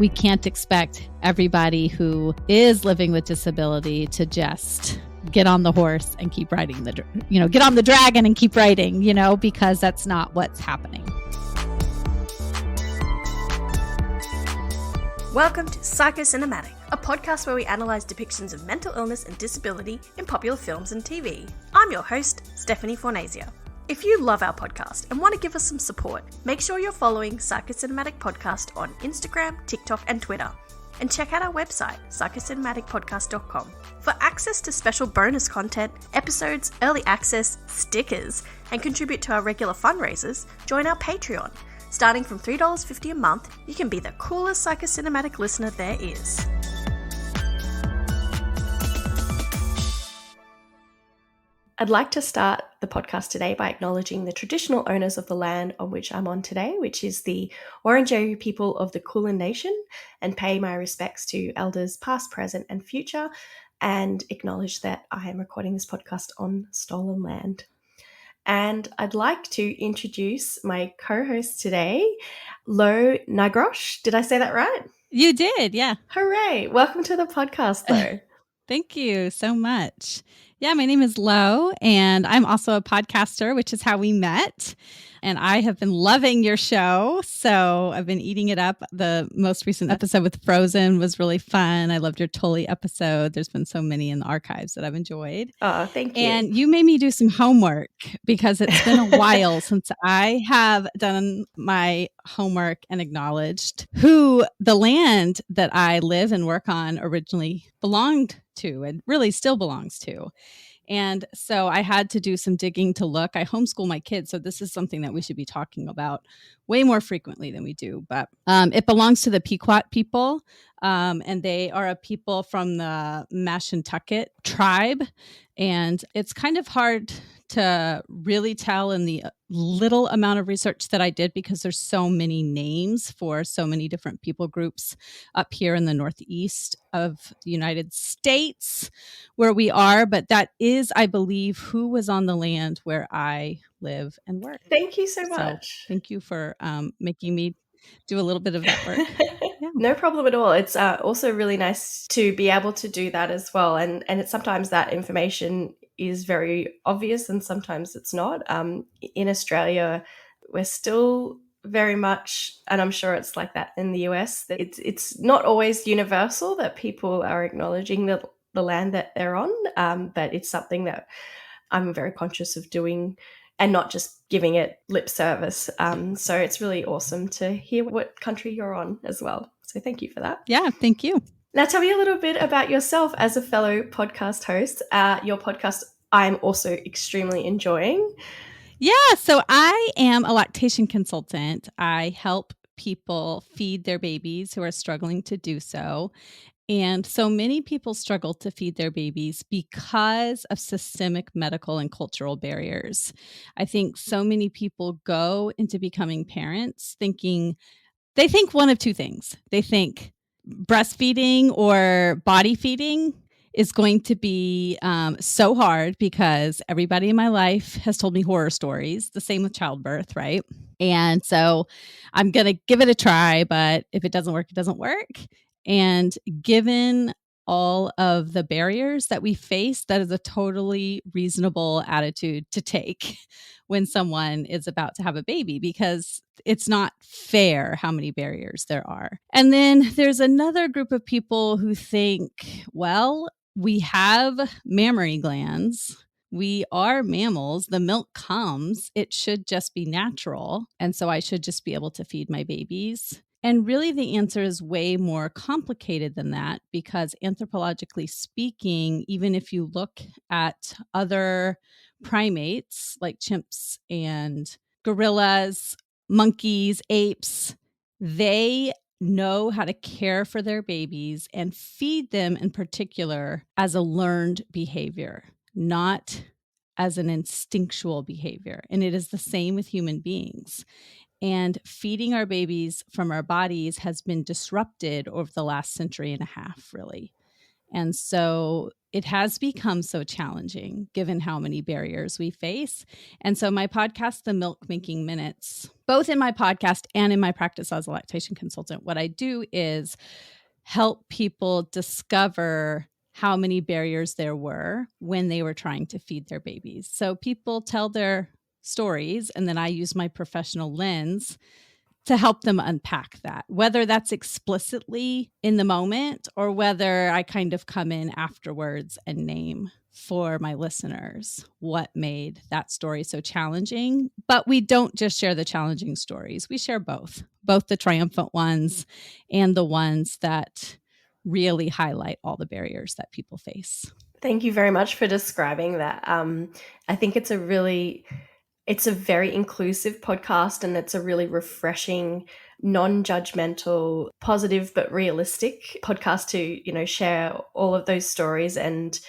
we can't expect everybody who is living with disability to just get on the horse and keep riding get on the dragon and keep riding, because that's not what's happening. Welcome to Psychocinematic, a podcast where we analyse depictions of mental illness and disability in popular films and TV. I'm your host, Stephanie Fornasia. If you love our podcast and want to give us some support, make sure you're following Psychocinematic Podcast on Instagram, TikTok, and Twitter. And check out our website, psychocinematicpodcast.com, for access to special bonus content, episodes, early access, stickers, and contribute to our regular fundraisers. Join our Patreon. Starting from $3.50 a month, you can be the coolest psychocinematic listener there is. I'd like to start the podcast today by acknowledging the traditional owners of the land on which I'm on today, which is the Wurundjeri people of the Kulin Nation, and pay my respects to elders past, present, and future, and acknowledge that I am recording this podcast on stolen land. And I'd like to introduce my co-host today, Lo Nigrosh. Did I say that right? You did, yeah. Hooray. Welcome to the podcast, Lo. Thank you so much. Yeah, my name is Lo, and I'm also a podcaster, which is how we met. And I have been loving your show, so I've been eating it up. The most recent episode with Frozen was really fun. I loved your Tully episode. There's been so many in the archives that I've enjoyed. Oh, thank you. And you made me do some homework because it's been a while since I have done my homework and acknowledged who the land that I live and work on originally belonged to and really still belongs to. And so I had to do some digging to look. I homeschool my kids, so this is something that we should be talking about way more frequently than we do. But it belongs to the Pequot people, and they are a people from the Mashantucket tribe. And it's kind of hard to really tell in the little amount of research that I did because there's so many names for so many different people groups up here in the Northeast of the United States where we are. But that is, I believe, who was on the land where I live and work. Thank you so much. So thank you for making me do a little bit of that work. Yeah. No problem at all. It's also really nice to be able to do that as well. And it's sometimes that information is very obvious and sometimes it's not. In Australia, we're still very much, and I'm sure it's like that in the US, that it's not always universal that people are acknowledging the land that they're on, but it's something that I'm very conscious of doing and not just giving it lip service. So it's really awesome to hear what country you're on as well. So thank you for that. Yeah, thank you. Now tell me a little bit about yourself as a fellow podcast host. Your podcast I'm also extremely enjoying. Yeah, so I am a lactation consultant. I help people feed their babies who are struggling to do so. And so many people struggle to feed their babies because of systemic medical and cultural barriers. I think so many people go into becoming parents they think one of two things. They think breastfeeding or body feeding is going to be so hard because everybody in my life has told me horror stories. The same with childbirth, right? And so I'm going to give it a try, but if it doesn't work, it doesn't work. And given all of the barriers that we face, that is a totally reasonable attitude to take when someone is about to have a baby, because it's not fair how many barriers there are. And then there's another group of people who think, well, we have mammary glands. We are mammals. The milk comes. It should just be natural. And so I should just be able to feed my babies. And really, the answer is way more complicated than that, because anthropologically speaking, even if you look at other primates like chimps and gorillas, monkeys, apes, they know how to care for their babies and feed them in particular as a learned behavior, not as an instinctual behavior. And it is the same with human beings. And feeding our babies from our bodies has been disrupted over the last century and a half, really. And so it has become so challenging given how many barriers we face. And so my podcast, The Milk Making Minutes, both in my podcast and in my practice as a lactation consultant, what I do is help people discover how many barriers there were when they were trying to feed their babies. So people tell their stories, and then I use my professional lens to help them unpack that, whether that's explicitly in the moment or whether I kind of come in afterwards and name for my listeners what made that story so challenging. But we don't just share the challenging stories. We share both the triumphant ones and the ones that really highlight all the barriers that people face. Thank you very much for describing that. I think it's a very inclusive podcast, and it's a really refreshing, non-judgmental, positive but realistic podcast to, share all of those stories and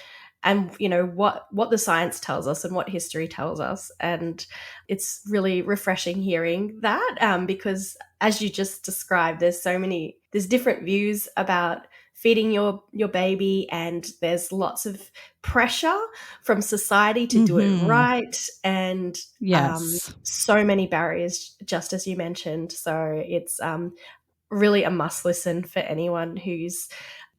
what the science tells us and what history tells us. And it's really refreshing hearing that, because as you just described, there's different views about feeding your baby, and there's lots of pressure from society to do it right, and yes, so many barriers, just as you mentioned. So it's really a must listen for anyone who's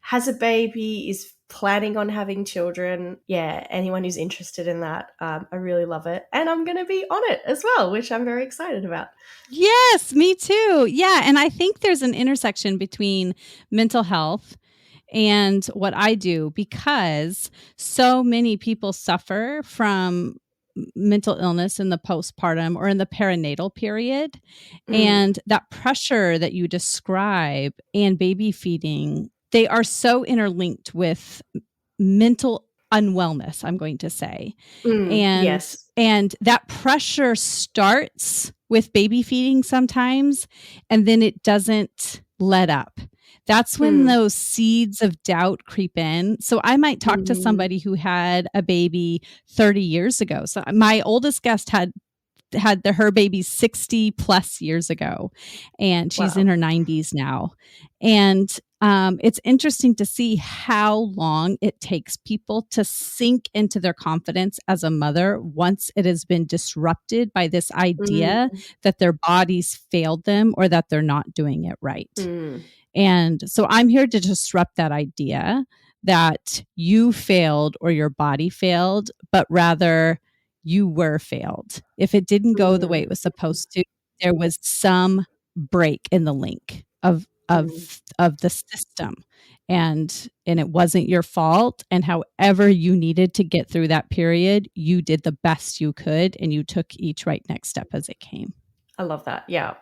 has a baby, is planning on having children. Yeah, anyone who's interested in that, I really love it, and I'm going to be on it as well, which I'm very excited about. Yes, me too. Yeah, and I think there's an intersection between mental health and what I do, because so many people suffer from mental illness in the postpartum or in the perinatal period. And that pressure that you describe and baby feeding, they are so interlinked with mental unwellness, I'm going to say. Yes. And that pressure starts with baby feeding sometimes, and then it doesn't let up. That's when those seeds of doubt creep in. So I might talk to somebody who had a baby 30 years ago. So my oldest guest had her baby 60 plus years ago, and she's in her 90s now. And it's interesting to see how long it takes people to sink into their confidence as a mother once it has been disrupted by this idea that their bodies failed them or that they're not doing it right. And so I'm here to disrupt that idea that you failed or your body failed, but rather you were failed. If it didn't go the way it was supposed to, there was some break in the link of the system, and it wasn't your fault. And however you needed to get through that period, you did the best you could, and you took each right next step as it came. I love that. Yeah,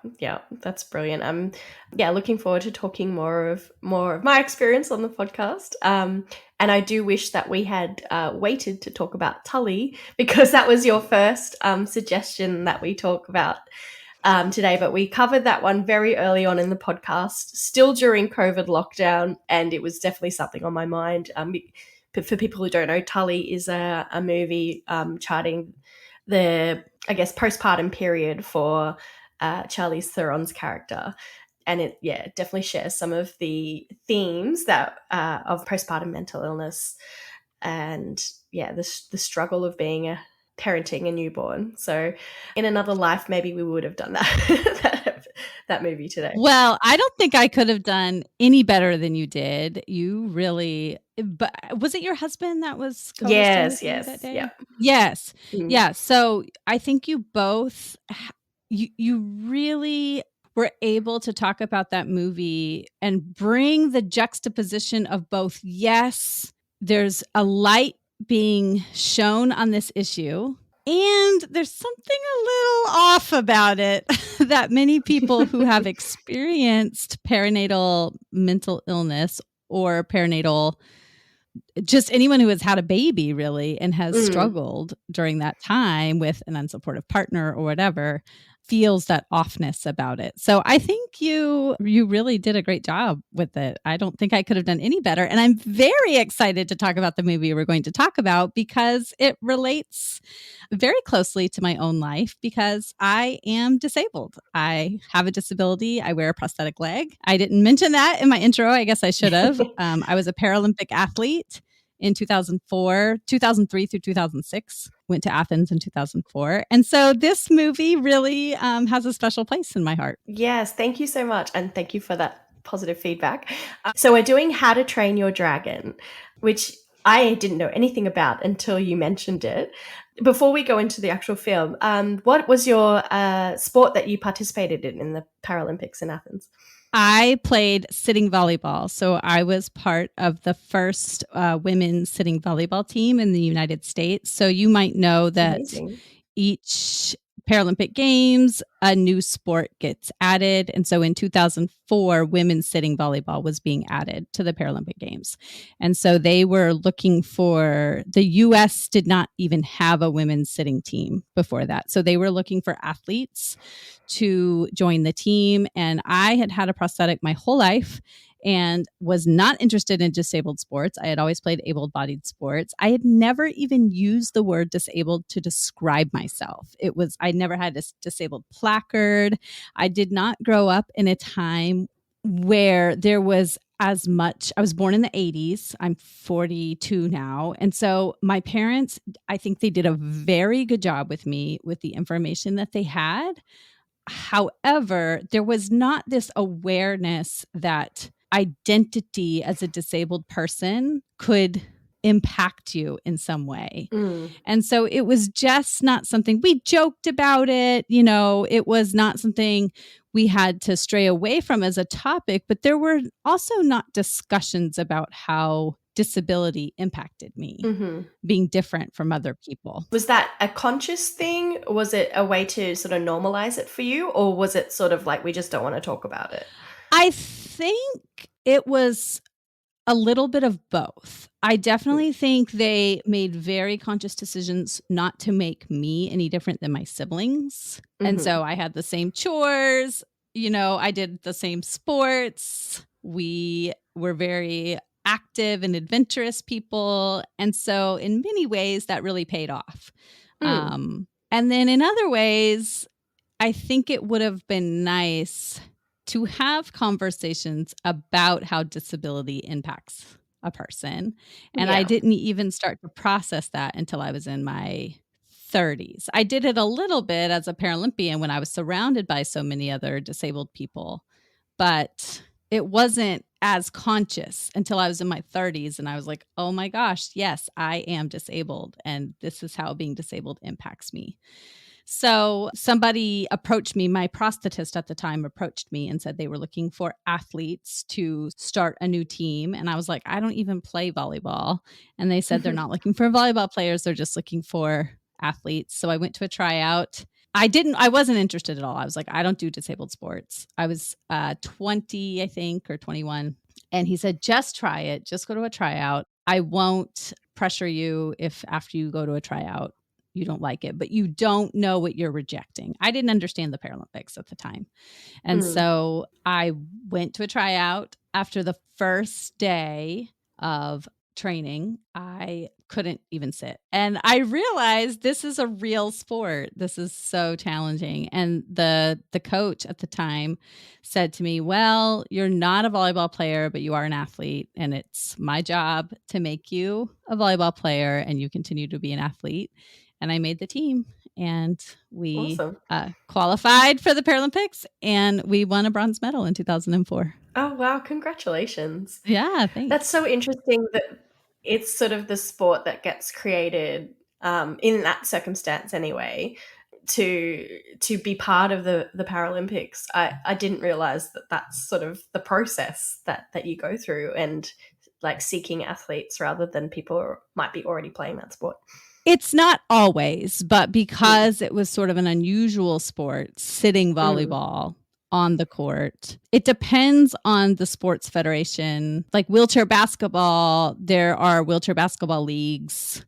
that's brilliant. Looking forward to talking more of my experience on the podcast. And I do wish that we had waited to talk about Tully, because that was your first suggestion that we talk about today. But we covered that one very early on in the podcast, still during COVID lockdown, and it was definitely something on my mind. But for people who don't know, Tully is a movie charting the, I guess, postpartum period for Charlize Theron's character. And it definitely shares some of the themes that of postpartum mental illness and the struggle of parenting a newborn. So in another life, maybe we would have done that movie today. Well, I don't think I could have done any better than you did. You really, but was it your husband that was co-hosting with you that day? Yeah. Yes. Yeah. So I think you both, you really were able to talk about that movie and bring the juxtaposition of both, yes, there's a light being shown on this issue, and there's something a little off about it that many people who have experienced perinatal mental illness or perinatal, just anyone who has had a baby really and has struggled during that time with an unsupportive partner or whatever, feels that offness about it. So I think you really did a great job with it. I don't think I could have done any better. And I'm very excited to talk about the movie we're going to talk about, because it relates very closely to my own life, because I am disabled. I have a disability. I wear a prosthetic leg. I didn't mention that in my intro. I guess I should have. I was a Paralympic athlete in 2004, 2003 through 2006. Went to Athens in 2004. And so this movie really has a special place in my heart. Yes, thank you so much. And thank you for that positive feedback. So we're doing How to Train Your Dragon, which I didn't know anything about until you mentioned it. Before we go into the actual film, what was your sport that you participated in the Paralympics in Athens? I played sitting volleyball. So I was part of the first women's sitting volleyball team in the United States. So you might know that Amazing. Each Paralympic Games, a new sport gets added. And so in 2004, women's sitting volleyball was being added to the Paralympic Games. And so they were looking for, the US did not even have a women's sitting team before that. So they were looking for athletes to join the team. And I had had a prosthetic my whole life and was not interested in disabled sports. I had always played able-bodied sports. I had never even used the word disabled to describe myself. I never had a disabled placard. I did not grow up in a time where there was as much. I was born in the 80s. I'm 42 now. And so my parents, I think they did a very good job with me with the information that they had. However, there was not this awareness that identity as a disabled person could impact you in some way. And so it was just not something we joked about it. It was not something we had to stray away from as a topic, but there were also not discussions about how disability impacted me, being different from other people. Was that a conscious thing? Was it a way to sort of normalize it for you? Or was it sort of like, we just don't want to talk about it? I think it was a little bit of both. I definitely think they made very conscious decisions not to make me any different than my siblings. And so I had the same chores, I did the same sports. We were very active and adventurous people. And so in many ways that really paid off. And then in other ways, I think it would have been nice to have conversations about how disability impacts a person. And I didn't even start to process that until I was in my 30s. I did it a little bit as a Paralympian when I was surrounded by so many other disabled people, but it wasn't as conscious until I was in my 30s. And I was like, oh my gosh, yes, I am disabled. And this is how being disabled impacts me. So somebody approached me, my prosthetist at the time approached me and said they were looking for athletes to start a new team. And I was like, I don't even play volleyball. And they said they're not looking for volleyball players. They're just looking for athletes. So I went to a tryout. I wasn't interested at all. I was like, I don't do disabled sports. I was 20, I think, or 21. And he said, just try it. Just go to a tryout. I won't pressure you if after you go to a tryout, you don't like it, but you don't know what you're rejecting. I didn't understand the Paralympics at the time. And so I went to a tryout. After the first day of training, I couldn't even sit. And I realized this is a real sport. This is so challenging. And the coach at the time said to me, well, you're not a volleyball player, but you are an athlete. And it's my job to make you a volleyball player and you continue to be an athlete. And I made the team and we qualified for the Paralympics and we won a bronze medal in 2004. Oh, wow. Congratulations. Yeah, thanks. That's so interesting that it's sort of the sport that gets created in that circumstance anyway to be part of the Paralympics. I didn't realize that that's sort of the process that you go through and like seeking athletes rather than people who might be already playing that sport. It's not always, but because it was sort of an unusual sport, sitting volleyball on the court, it depends on the sports federation. Like wheelchair basketball, there are wheelchair basketball leagues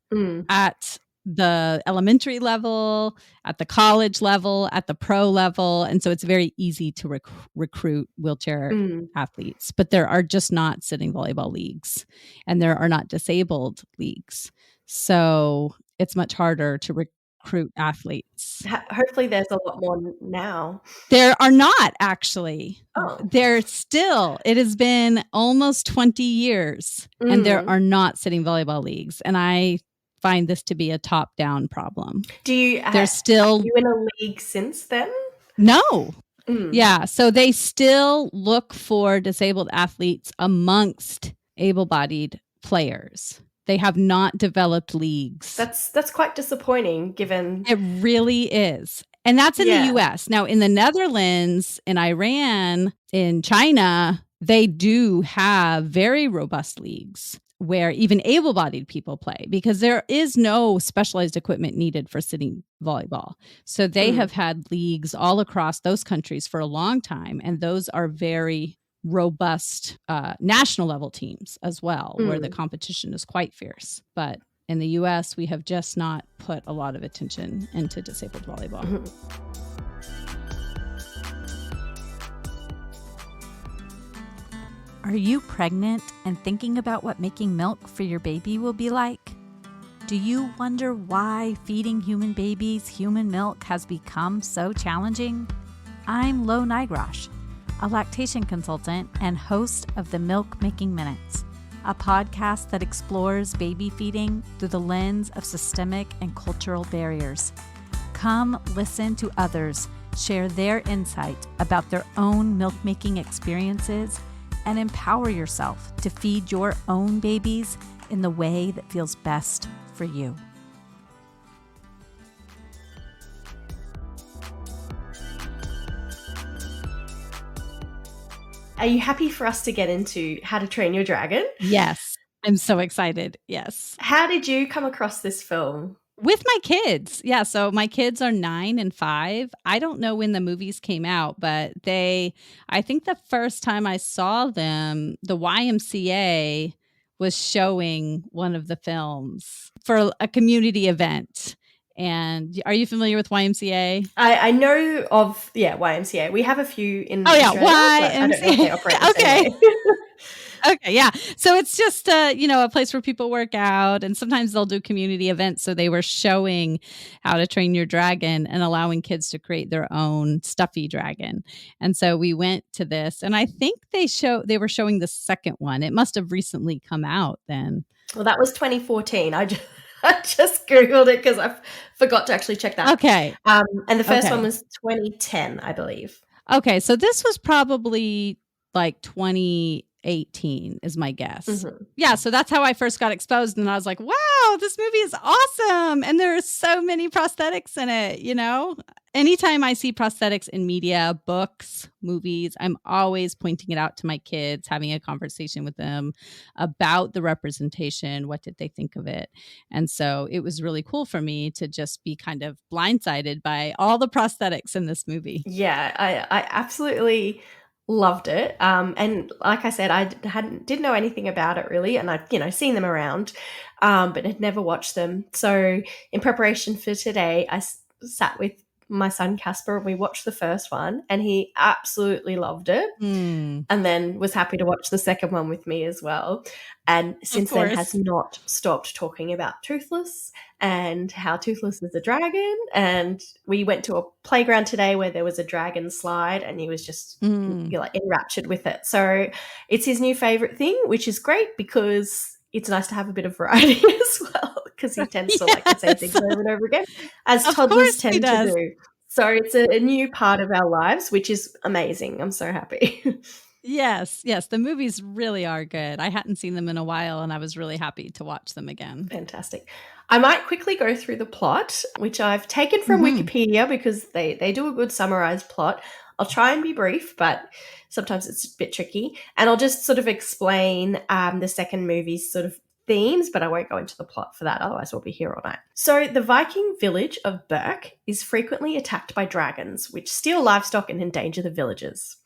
at the elementary level, at the college level, at the pro level. And so it's very easy to recruit wheelchair athletes, but there are just not sitting volleyball leagues and there are not disabled leagues. So it's much harder to recruit athletes. Hopefully there's a lot more now. There are not actually. Oh. It has been almost 20 years and there are not sitting volleyball leagues. And I find this to be a top-down problem. Are you in a league since then? No. Yeah. So they still look for disabled athletes amongst able-bodied players. They have not developed leagues. That's quite disappointing given... It really is. And that's in the US. Now, in the Netherlands, in Iran, in China, they do have very robust leagues where even able-bodied people play because there is no specialized equipment needed for sitting volleyball. So they have had leagues all across those countries for a long time. And those are very robust national level teams as well, where the competition is quite fierce. But in the US, we have just not put a lot of attention into disabled volleyball. Are you pregnant and thinking about what making milk for your baby will be like? Do you wonder why feeding human babies human milk has become so challenging? I'm Lo Nigrosh, a lactation consultant and host of the Milk Making Minutes, a podcast that explores baby feeding through the lens of systemic and cultural barriers. Come listen to others share their insight about their own milk-making experiences and empower yourself to feed your own babies in the way that feels best for you. Are you happy for us to get into How to Train Your Dragon? Yes, I'm so excited. Yes. How did you come across this film? With my kids. Yeah. So my kids are 9 and 5. I don't know when the movies came out, but I think the first time I saw them, the YMCA was showing one of the films for a community event. And are you familiar with YMCA? I know of, YMCA. We have a few in Australia. YMCA. I don't know if they operate the same way. Okay, yeah. So it's just, a place where people work out, and sometimes they'll do community events. So they were showing How to Train Your Dragon and allowing kids to create their own stuffy dragon. And so we went to this, and I think they were showing the second one. It must have recently come out then. Well, that was 2014. I just Googled it because I forgot to actually check that. Okay. And the first one was 2010, I believe. Okay, so this was probably like 2018 is my guess. Yeah, so that's how I first got exposed, and I was like, wow, this movie is awesome, and there are so many prosthetics in it, Anytime I see prosthetics in media, books, movies, I'm always pointing it out to my kids, having a conversation with them about the representation. What did they think of it? And so it was really cool for me to just be kind of blindsided by all the prosthetics in this movie. Yeah, I absolutely loved it. And like I said, I didn't know anything about it really. And I'd, seen them around, but had never watched them. So in preparation for today, I sat with my son Casper and we watched the first one and he absolutely loved it and then was happy to watch the second one with me as well, and since then has not stopped talking about Toothless and how Toothless is a dragon. And we went to a playground today where there was a dragon slide and he was just enraptured with it. So it's his new favorite thing, which is great because it's nice to have a bit of variety as well, because he tends to like the same things over and over again, as toddlers tend to do. So it's a new part of our lives, which is amazing. I'm so happy. Yes. The movies really are good. I hadn't seen them in a while, and I was really happy to watch them again. Fantastic. I might quickly go through the plot, which I've taken from Wikipedia because they do a good summarized plot. I'll try and be brief, but sometimes it's a bit tricky. And I'll just sort of explain the second movie's sort of themes, but I won't go into the plot for that, otherwise we'll be here all night. So the Viking village of Berk is frequently attacked by dragons, which steal livestock and endanger the villagers.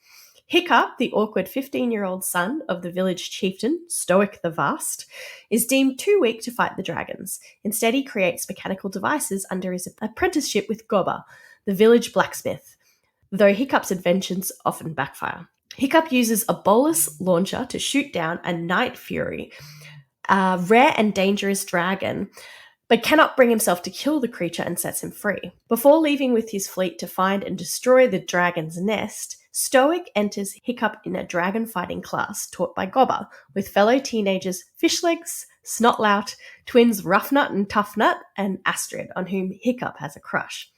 Hiccup, the awkward 15-year-old son of the village chieftain, Stoic the Vast, is deemed too weak to fight the dragons. Instead, he creates mechanical devices under his apprenticeship with Goba, the village blacksmith, though Hiccup's inventions often backfire. Hiccup uses a bolus launcher to shoot down a Night Fury, a rare and dangerous dragon, but cannot bring himself to kill the creature and sets him free. Before leaving with his fleet to find and destroy the dragon's nest, Stoic enters Hiccup in a dragon fighting class taught by Gobber, with fellow teenagers Fishlegs, Snotlout, twins Roughnut and Toughnut, and Astrid, on whom Hiccup has a crush.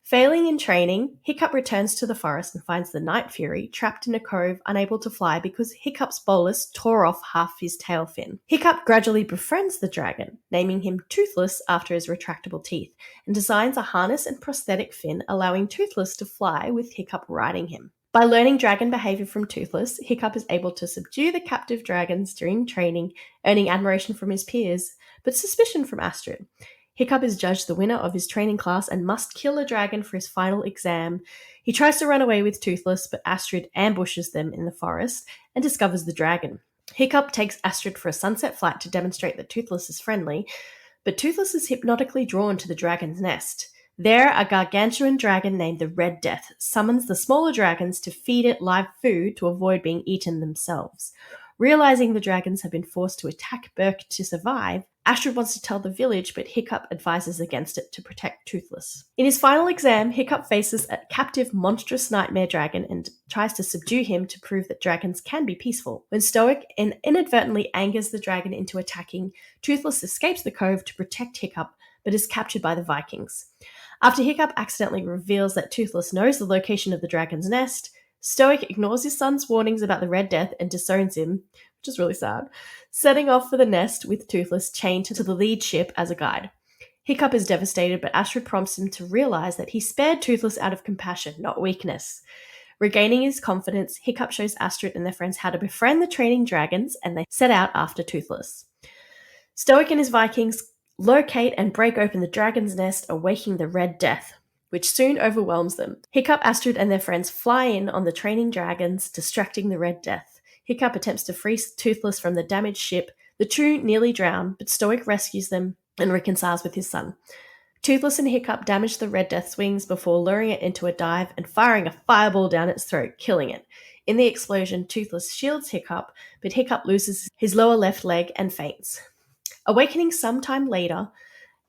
Failing in training, Hiccup returns to the forest and finds the Night Fury trapped in a cove, unable to fly because Hiccup's bolus tore off half his tail fin. Hiccup gradually befriends the dragon, naming him Toothless after his retractable teeth, and designs a harness and prosthetic fin, allowing Toothless to fly with Hiccup riding him. By learning dragon behavior from Toothless, Hiccup is able to subdue the captive dragons during training, earning admiration from his peers, but suspicion from Astrid. Hiccup is judged the winner of his training class and must kill a dragon for his final exam. He tries to run away with Toothless, but Astrid ambushes them in the forest and discovers the dragon. Hiccup takes Astrid for a sunset flight to demonstrate that Toothless is friendly, but Toothless is hypnotically drawn to the dragon's nest. There, a gargantuan dragon named the Red Death summons the smaller dragons to feed it live food to avoid being eaten themselves. Realizing the dragons have been forced to attack Berk to survive, Astrid wants to tell the village, but Hiccup advises against it to protect Toothless. In his final exam, Hiccup faces a captive monstrous nightmare dragon and tries to subdue him to prove that dragons can be peaceful. When Stoic inadvertently angers the dragon into attacking, Toothless escapes the cove to protect Hiccup, but is captured by the Vikings. After Hiccup accidentally reveals that Toothless knows the location of the dragon's nest, Stoic ignores his son's warnings about the Red Death and disowns him, which is really sad, setting off for the nest with Toothless chained to the lead ship as a guide. Hiccup is devastated, but Astrid prompts him to realize that he spared Toothless out of compassion, not weakness. Regaining his confidence, Hiccup shows Astrid and their friends how to befriend the training dragons, and they set out after Toothless. Stoic and his Vikings locate and break open the dragon's nest, awakening the Red Death, which soon overwhelms them. Hiccup, Astrid, and their friends fly in on the training dragons, distracting the Red Death. Hiccup attempts to free Toothless from the damaged ship. The two nearly drown, but Stoic rescues them and reconciles with his son. Toothless and Hiccup damage the Red Death's wings before luring it into a dive and firing a fireball down its throat, killing it. In the explosion, Toothless shields Hiccup, but Hiccup loses his lower left leg and faints. Awakening sometime later,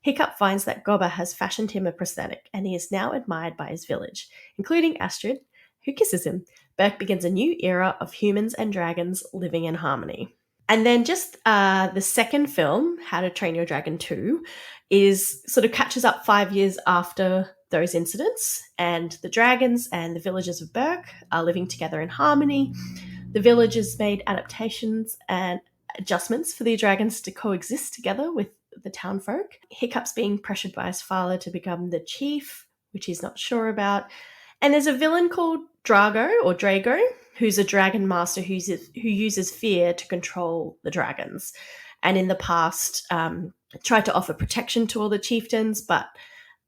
Hiccup finds that Gobber has fashioned him a prosthetic, and he is now admired by his village, including Astrid, who kisses him. Berk begins a new era of humans and dragons living in harmony. And then just the second film, How to Train Your Dragon 2, is sort of catches up 5 years after those incidents, and the dragons and the villagers of Berk are living together in harmony. The villagers made adaptations and adjustments for the dragons to coexist together with the town folk. Hiccup's being pressured by his father to become the chief, which he's not sure about. And there's a villain called Drago, who's a dragon master who uses fear to control the dragons. And in the past, tried to offer protection to all the chieftains, but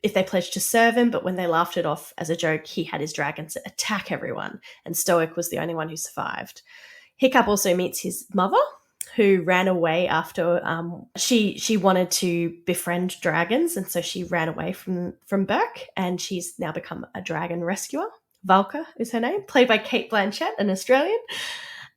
if they pledged to serve him, but when they laughed it off as a joke, he had his dragons attack everyone, and Stoic was the only one who survived. Hiccup also meets his mother, who ran away after she wanted to befriend dragons, and so she ran away from Berk, and she's now become a dragon rescuer. Valka is her name, played by Cate Blanchett, an Australian.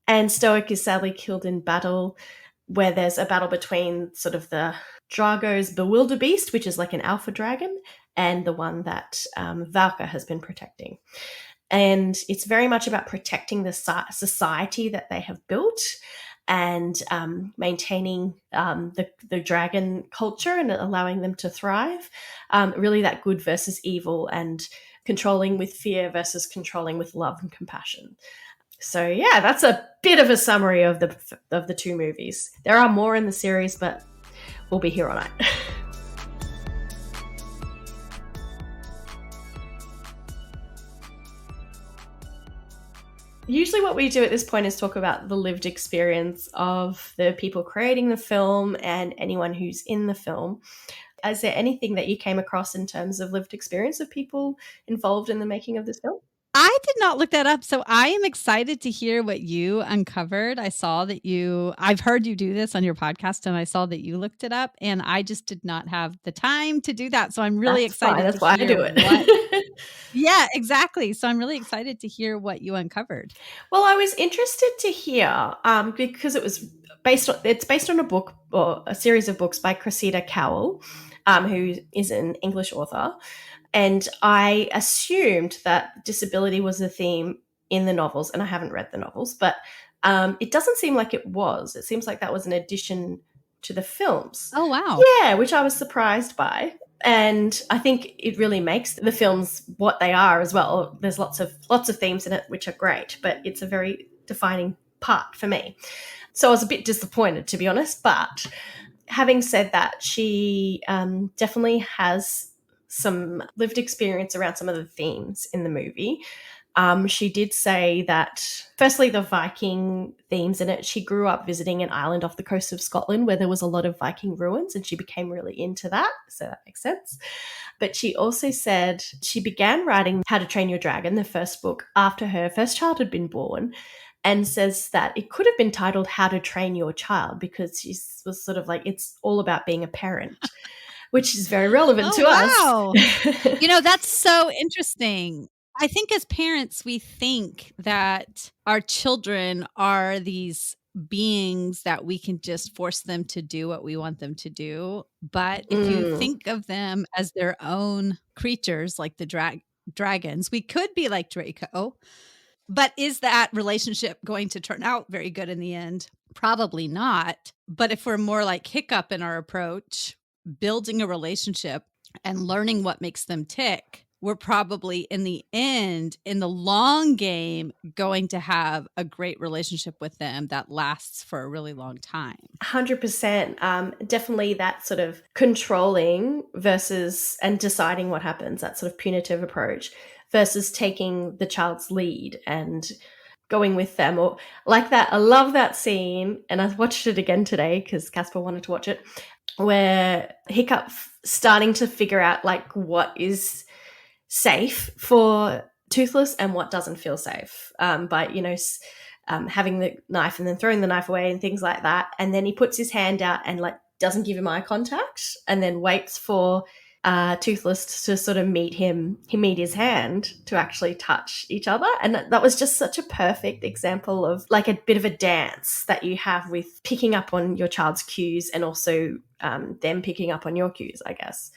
And Stoic is sadly killed in battle, where there's a battle between sort of the Drago's Bewilderbeast, which is like an alpha dragon, and the one that Valka has been protecting. And it's very much about protecting the society that they have built and maintaining the dragon culture and allowing them to thrive. Really that good versus evil, and controlling with fear versus controlling with love and compassion. So yeah, that's a bit of a summary of the two movies. There are more in the series, but we'll be here all night. Usually what we do at this point is talk about the lived experience of the people creating the film and anyone who's in the film. Is there anything that you came across in terms of lived experience of people involved in the making of this film? I did not looked that up. So I am excited to hear what you uncovered. I saw that I've heard you do this on your podcast, and I saw that you looked it up, and I just did not have the time to do that. So I'm really That's fine. excited to That's why I hear do what. it. Yeah, exactly. So I'm really excited to hear what you uncovered. Well, I was interested to hear because it's based on a book or a series of books by Cressida Cowell, who is an English author. And I assumed that disability was a theme in the novels, and I haven't read the novels, but it doesn't seem like it was. It seems like that was an addition to the films. Oh, wow. Yeah, which I was surprised by. And I think it really makes the films what they are as well. There's lots of themes in it which are great, but it's a very defining part for me. So I was a bit disappointed, to be honest. But having said that, she definitely has some lived experience around some of the themes in the movie. She did say that, firstly, the Viking themes in it, she grew up visiting an island off the coast of Scotland where there was a lot of Viking ruins, and she became really into that. So that makes sense. But she also said she began writing How to Train Your Dragon, the first book, after her first child had been born, and says that it could have been titled How to Train Your Child because she was sort of like, it's all about being a parent. Which is very relevant to wow. us. That's so interesting. I think as parents, we think that our children are these beings that we can just force them to do what we want them to do. But if you think of them as their own creatures, like the dragons, we could be like Draco. But is that relationship going to turn out very good in the end? Probably not. But if we're more like Hiccup in our approach, building a relationship and learning what makes them tick, we're probably in the end, in the long game, going to have a great relationship with them that lasts for a really long time. 100%. Definitely that sort of controlling versus and deciding what happens, that sort of punitive approach versus taking the child's lead and going with them, or like that. I love that scene, and I watched it again today because Casper wanted to watch it, where Hiccup starting to figure out like what is safe for Toothless and what doesn't feel safe by, having the knife and then throwing the knife away and things like that. And then he puts his hand out and like doesn't give him eye contact and then waits for Toothless to sort of meet his hand to actually touch each other. And that was just such a perfect example of like a bit of a dance that you have with picking up on your child's cues and also them picking up on your cues, I guess.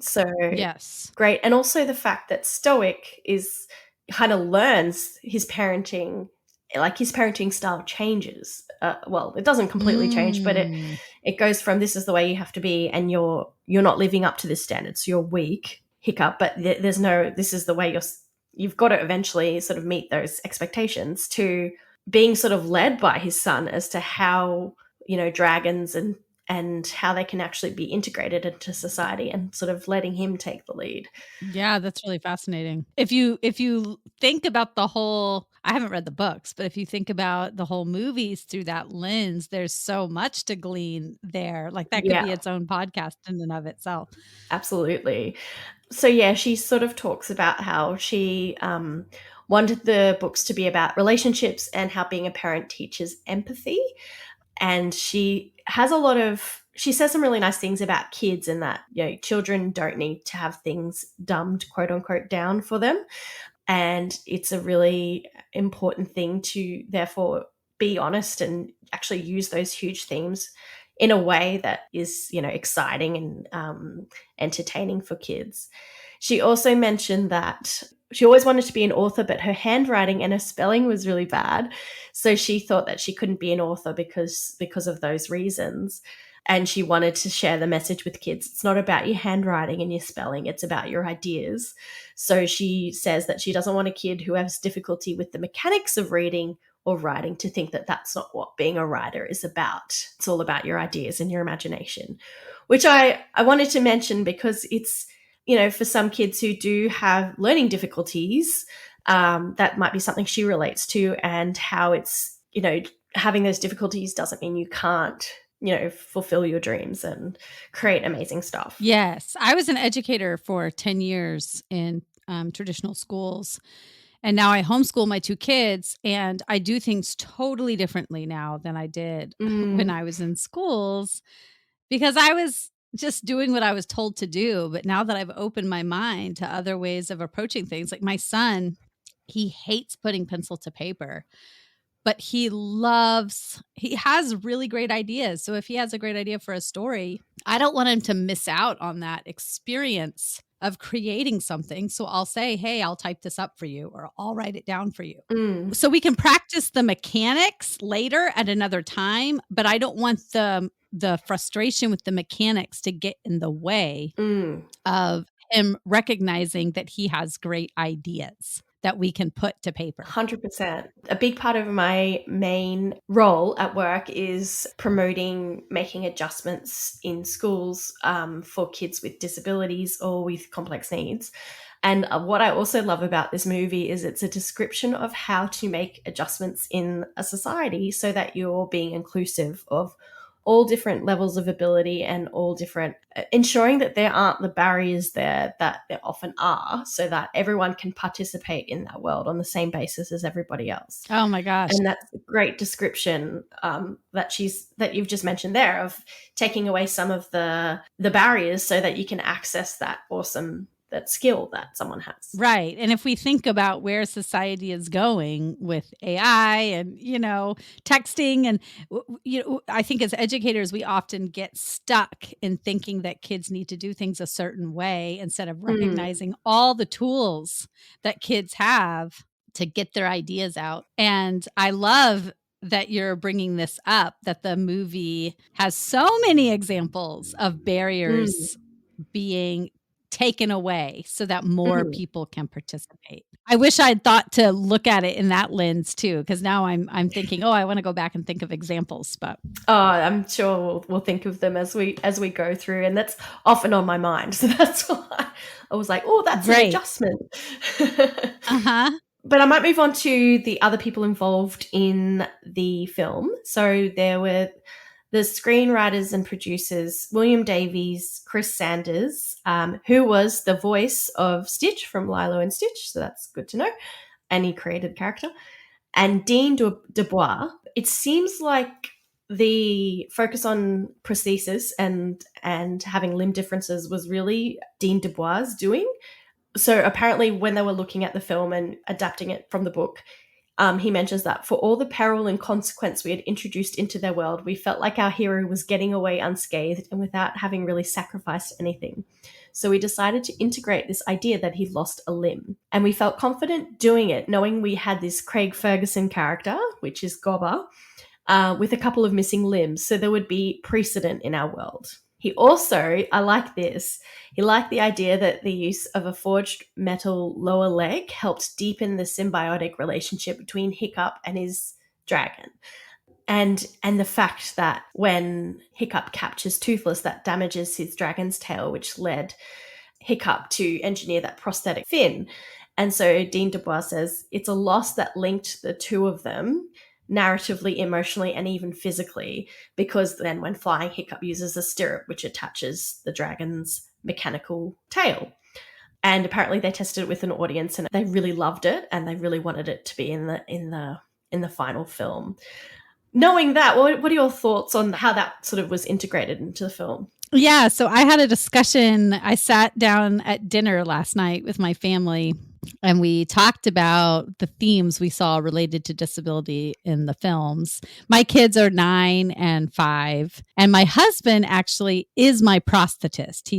So yes, great. And also the fact that Stoic is kind of learns his parenting, like his parenting style changes. Well, it doesn't completely change, but it goes from this is the way you have to be, and you're not living up to this standard, so you're weak, Hiccup. But there's no, this is the way you've got to eventually sort of meet those expectations, to being sort of led by his son as to how dragons and how they can actually be integrated into society, and sort of letting him take the lead. Yeah, that's really fascinating. If you think about the whole, I haven't read the books, but if you think about the whole movies through that lens, there's so much to glean there. Like that could be its own podcast in and of itself. Absolutely. So yeah, she sort of talks about how she wanted the books to be about relationships and how being a parent teaches empathy. And she says some really nice things about kids, and that, children don't need to have things dumbed, quote unquote, down for them. And it's a really important thing to therefore be honest and actually use those huge themes in a way that is, exciting and entertaining for kids. She also mentioned that she always wanted to be an author, but her handwriting and her spelling was really bad. So she thought that she couldn't be an author because of those reasons. And she wanted to share the message with kids. It's not about your handwriting and your spelling. It's about your ideas. So she says that she doesn't want a kid who has difficulty with the mechanics of reading or writing to think that that's not what being a writer is about. It's all about your ideas and your imagination, which I wanted to mention because it's, for some kids who do have learning difficulties, that might be something she relates to, and how it's, having those difficulties doesn't mean you can't, fulfill your dreams and create amazing stuff. Yes. I was an educator for 10 years in traditional schools. And now I homeschool my 2 kids, and I do things totally differently now than I did when I was in schools, because I was just doing what I was told to do. But now that I've opened my mind to other ways of approaching things, like my son, he hates putting pencil to paper, but he has really great ideas. So if he has a great idea for a story, I don't want him to miss out on that experience of creating something. So I'll say, hey, I'll type this up for you, or I'll write it down for you. So we can practice the mechanics later at another time, but I don't want the frustration with the mechanics to get in the way of him recognizing that he has great ideas that we can put to paper. 100%. A big part of my main role at work is promoting making adjustments in schools for kids with disabilities or with complex needs. And what I also love about this movie is it's a description of how to make adjustments in a society so that you're being inclusive of all different levels of ability and all different, ensuring that there aren't the barriers there that there often are, so that everyone can participate in that world on the same basis as everybody else. Oh my gosh. And that's a great description that you've just mentioned there, of taking away some of the barriers so that you can access that skill that someone has. Right. And if we think about where society is going with AI and, texting, and, I think as educators, we often get stuck in thinking that kids need to do things a certain way instead of recognizing all the tools that kids have to get their ideas out. And I love that you're bringing this up, that the movie has so many examples of barriers being taken away so that more people can participate. I wish I'd thought to look at it in that lens too, because now I'm thinking, I want to go back and think of examples. But I'm sure we'll think of them as we go through, and that's often on my mind. So that's why I was like, that's an adjustment. But I might move on to the other people involved in the film. So there were the screenwriters and producers, William Davies, Chris Sanders, who was the voice of Stitch from Lilo and Stitch, so that's good to know, and he created the character, and Dean Dubois. It seems like the focus on prosthesis and having limb differences was really Dean Dubois' doing. So apparently when they were looking at the film and adapting it from the book, he mentions that for all the peril and consequence we had introduced into their world, we felt like our hero was getting away unscathed and without having really sacrificed anything. So we decided to integrate this idea that he'd lost a limb. And we felt confident doing it, knowing we had this Craig Ferguson character, which is Gobber, with a couple of missing limbs. So there would be precedent in our world. He also, I like this, he liked the idea that the use of a forged metal lower leg helped deepen the symbiotic relationship between Hiccup and his dragon. And the fact that when Hiccup captures Toothless, that damages his dragon's tail, which led Hiccup to engineer that prosthetic fin. And so Dean Dubois says, it's a loss that linked the two of them narratively, emotionally, and even physically, because then when flying, Hiccup uses a stirrup which attaches the dragon's mechanical tail. And apparently they tested it with an audience and they really loved it and they really wanted it to be in the final film. Knowing that, what are your thoughts on how that sort of was integrated into the film? Yeah, so I had a discussion. I sat down at dinner last night with my family and we talked about the themes we saw related to disability in the films. My kids are 9 and 5, and my husband actually is my prosthetist.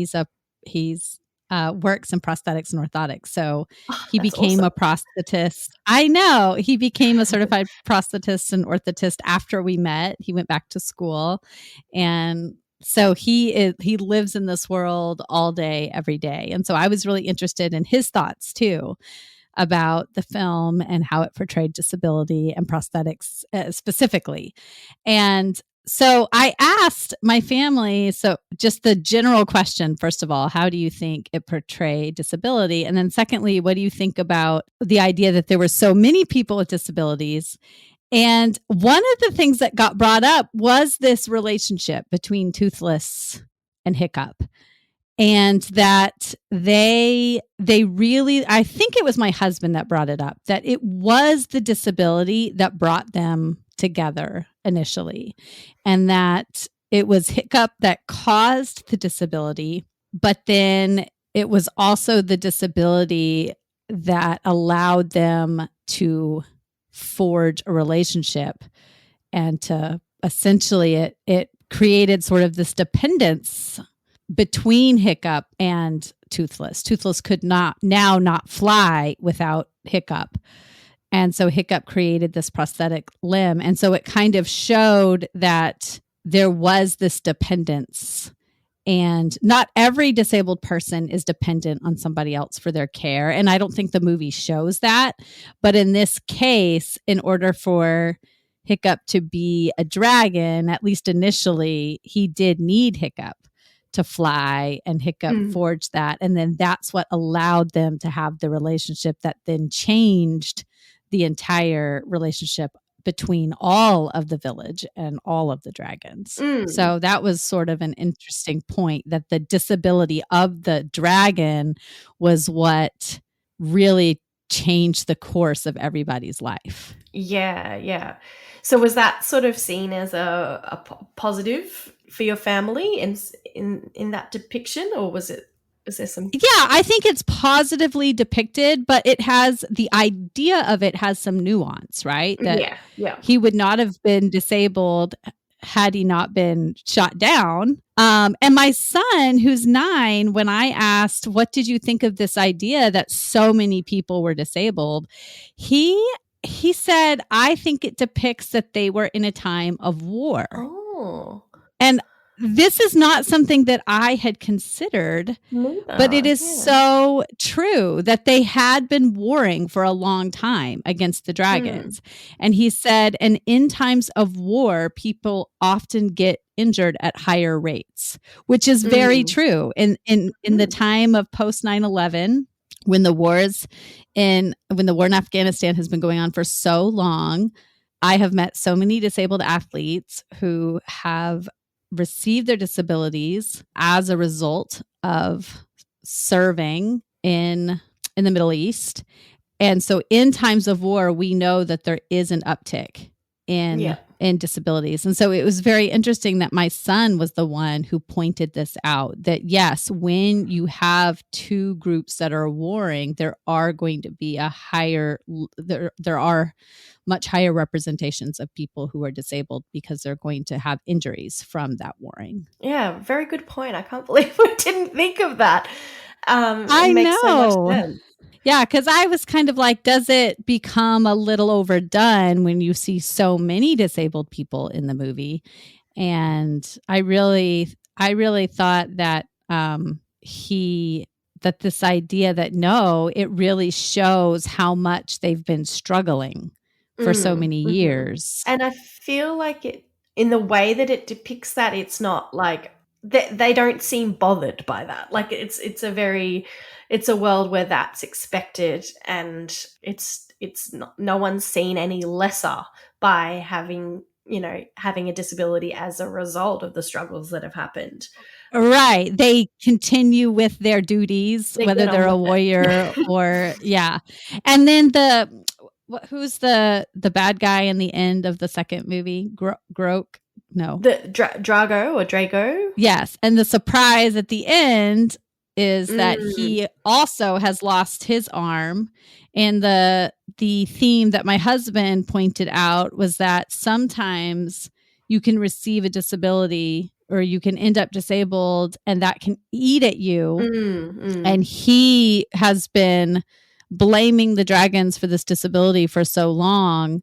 He's works in prosthetics and orthotics. So he became a prosthetist. I know. He became a certified prosthetist and orthotist after we met. He went back to school, and so he lives in this world all day, every day. And so I was really interested in his thoughts too about the film and how it portrayed disability and prosthetics specifically. And so I asked my family, so just the general question, first of all, how do you think it portrayed disability? And then secondly, what do you think about the idea that there were so many people with disabilities? And one of the things that got brought up was this relationship between Toothless and Hiccup. and that they really, I think it was my husband that brought it up, that it was the disability that brought them together initially, and that it was hiccup that caused the disability, but then it was also the disability that allowed them to forge a relationship, and to essentially it created sort of this dependence between Hiccup and Toothless. Toothless could not fly without Hiccup. And so Hiccup created this prosthetic limb. And so it kind of showed that there was this dependence. And not every disabled person is dependent on somebody else for their care. And I don't think the movie shows that. But in this case, in order for Hiccup to be a dragon, at least initially, he did need Hiccup to fly, and Hiccup forged that. And then that's what allowed them to have the relationship that then changed the entire relationship between all of the village and all of the dragons. So that was sort of an interesting point, that the disability of the dragon was what really changed the course of everybody's life. Yeah. So was that sort of seen as a positive for your family in that depiction, or was there some? Yeah, I think it's positively depicted, but it has, the idea of it has some nuance, right? That he would not have been disabled had he not been shot down. And my son, who's 9, when I asked, what did you think of this idea that so many people were disabled? He said, I think it depicts that they were in a time of war. Oh. And this is not something that I had considered, but it is so true that they had been warring for a long time against the dragons. And he said, and in times of war, people often get injured at higher rates, which is very true. In the time of post 9/11, when the war in Afghanistan has been going on for so long, I have met so many disabled athletes who have received their disabilities as a result of serving in the Middle East. And so in times of war, we know that there is an uptick in disabilities. And so it was very interesting that my son was the one who pointed this out, that yes, when you have two groups that are warring, there are going to be there are much higher representations of people who are disabled, because they're going to have injuries from that warring. Yeah, very good point. I can't believe we didn't think of that. I makes know. So much sense. Yeah, because I was kind of like, does it become a little overdone when you see so many disabled people in the movie? And I really thought that that this idea that no, it really shows how much they've been struggling for so many years. And I feel like it, in the way that it depicts that, it's not like they don't seem bothered by that. Like it's a world where that's expected, and it's not, no one's seen any lesser by having a disability as a result of the struggles that have happened. Right. They continue with their duties, whether they're a warrior or And then who's the bad guy in the end of the second movie? Grok? No. The Drago? Yes. And the surprise at the end is that he also has lost his arm. And the theme that my husband pointed out was that sometimes you can receive a disability, or you can end up disabled, and that can eat at you. And he has been blaming the dragons for this disability for so long.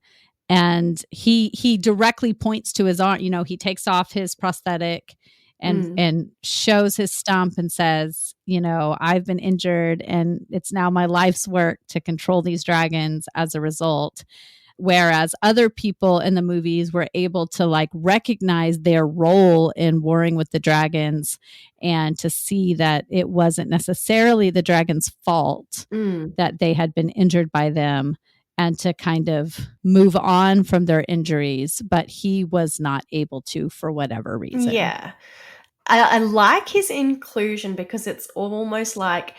And he directly points to his arm. He takes off his prosthetic and shows his stump and says, I've been injured, and it's now my life's work to control these dragons as a result. Whereas other people in the movies were able to recognize their role in warring with the dragons, and to see that it wasn't necessarily the dragon's fault that they had been injured by them, and to kind of move on from their injuries. But he was not able to, for whatever reason. Yeah. I like his inclusion because it's almost like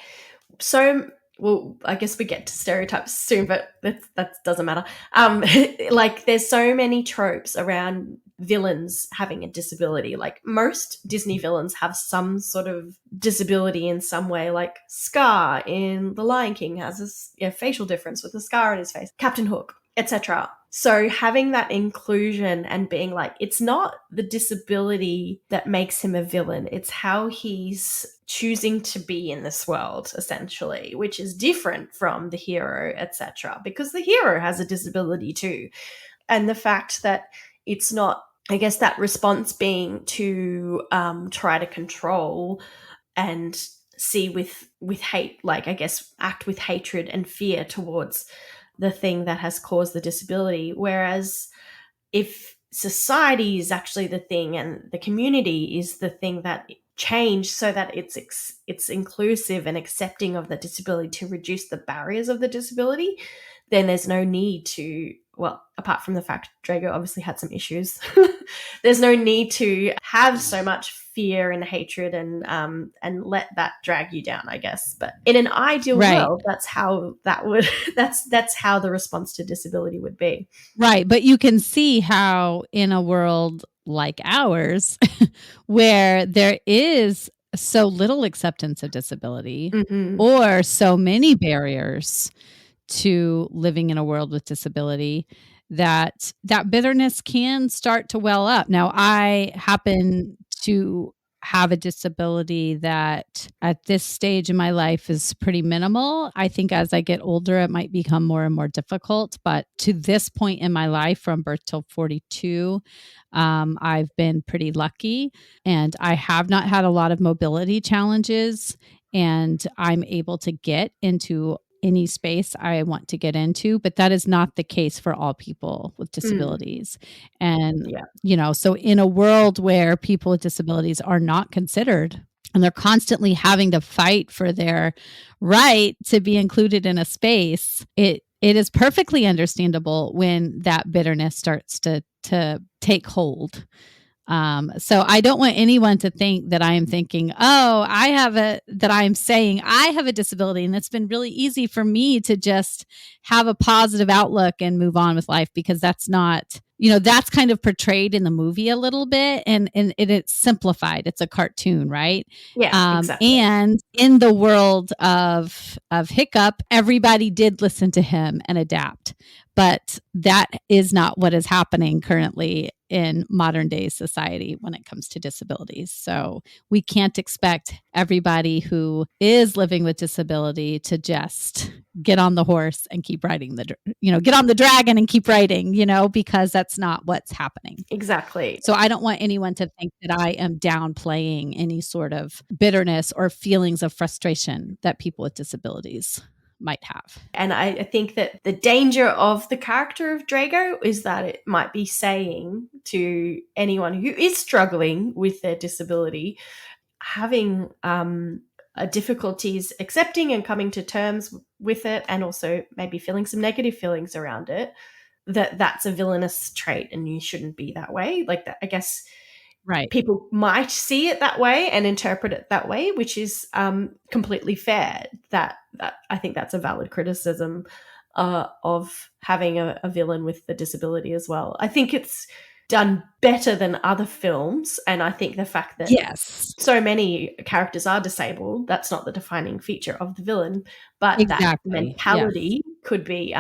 so. Well, I guess we get to stereotypes soon, but that doesn't matter. Like there's so many tropes around villains having a disability. Like most Disney villains have some sort of disability in some way. Like Scar in The Lion King has a facial difference with a scar on his face. Captain Hook, etc. So having that inclusion and being like, it's not the disability that makes him a villain, it's how he's choosing to be in this world, essentially, which is different from the hero, etc. Because the hero has a disability too. And the fact that it's not, I guess, that response being to try to control and see with hate, like I guess act with hatred and fear towards the thing that has caused the disability. Whereas if society is actually the thing and the community is the thing that changed so that it's inclusive and accepting of the disability to reduce the barriers of the disability, then there's no need to, well, apart from the fact Drago obviously had some issues, there's no need to have so much fear and hatred and let that drag you down, I guess. But in an ideal world, that's how that would that's how the response to disability would be. Right. But you can see how in a world like ours, where there is so little acceptance of disability or so many barriers to living in a world with disability, that bitterness can start to well up. Now, I happen to have a disability that at this stage in my life is pretty minimal. I think as I get older, it might become more and more difficult. But to this point in my life, from birth till 42, I've been pretty lucky, and I have not had a lot of mobility challenges, and I'm able to get into any space I want to get into, but that is not the case for all people with disabilities. And, so in a world where people with disabilities are not considered and they're constantly having to fight for their right to be included in a space, it is perfectly understandable when that bitterness starts to take hold. So I don't want anyone to think that I am thinking, that I'm saying I have a disability and it's been really easy for me to just have a positive outlook and move on with life, because that's not, that's kind of portrayed in the movie a little bit, and it's simplified. It's a cartoon, right? Yeah, exactly. And in the world of Hiccup, everybody did listen to him and adapt. But that is not what is happening currently in modern day society when it comes to disabilities. So we can't expect everybody who is living with disability to just get on the horse and keep riding get on the dragon and keep riding, because that's not what's happening. Exactly. So I don't want anyone to think that I am downplaying any sort of bitterness or feelings of frustration that people with disabilities might have. And I think that the danger of the character of Drago is that it might be saying to anyone who is struggling with their disability, having difficulties accepting and coming to terms with it, and also maybe feeling some negative feelings around it, that's a villainous trait and you shouldn't be that way. Like that, I guess. Right. People might see it that way and interpret it that way, which is completely fair. That I think that's a valid criticism of having a villain with the disability as well. I think it's done better than other films, and I think the fact that so many characters are disabled, that's not the defining feature of the villain, but that mentality could be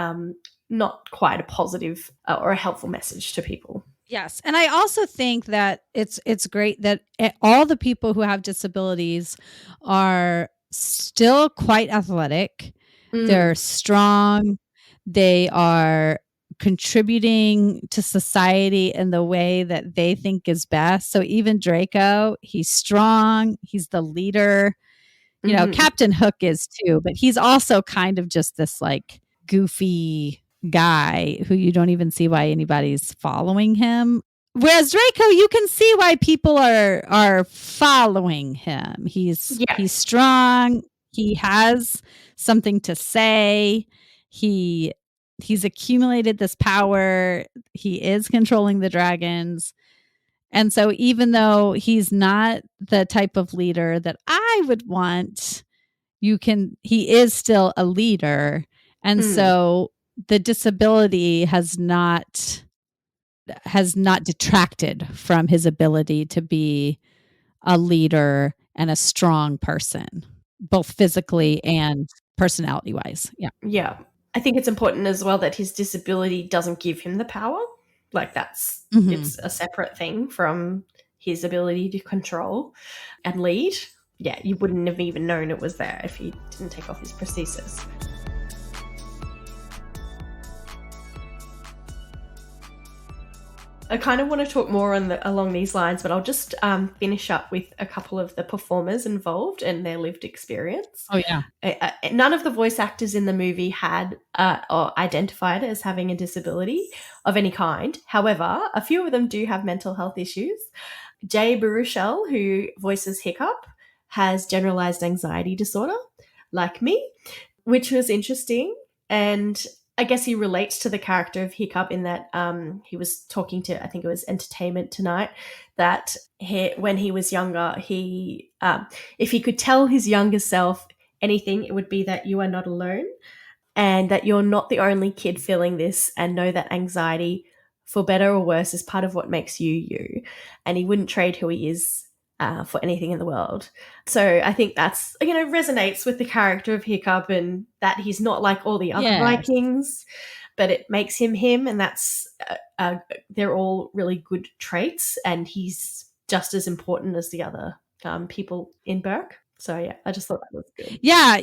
not quite a positive or a helpful message to people. Yes. And I also think that it's great that all the people who have disabilities are still quite athletic. They're strong. They are contributing to society in the way that they think is best. So even Draco, he's strong. He's the leader. Captain Hook is too, but he's also kind of just this like goofy guy who you don't even see why anybody's following him. Whereas Draco, you can see why people are following him. He's strong. He has something to say. He's accumulated this power. He is controlling the dragons. And so even though he's not the type of leader that I would want, he is still a leader. And so the disability has not detracted from his ability to be a leader and a strong person, both physically and personality wise. Yeah. Yeah. I think it's important as well that his disability doesn't give him the power. Like it's a separate thing from his ability to control and lead. Yeah, you wouldn't have even known it was there if he didn't take off his prosthesis. I kind of want to talk more along these lines, but I'll just finish up with a couple of the performers involved and their lived experience. Oh, yeah. None of the voice actors in the movie had or identified as having a disability of any kind. However, a few of them do have mental health issues. Jay Baruchel, who voices Hiccup, has generalized anxiety disorder, like me, which was interesting. And I guess he relates to the character of Hiccup in that he was talking to, I think it was Entertainment Tonight, that when he was younger, if he could tell his younger self anything, it would be that you are not alone and that you're not the only kid feeling this, and know that anxiety, for better or worse, is part of what makes you you. And he wouldn't trade who he is for anything in the world. So I think that's, resonates with the character of Hiccup, and that he's not like all the other Vikings, but it makes him him, and that's they're all really good traits, and he's just as important as the other people in Berk. So yeah, I just thought that was good. Yeah,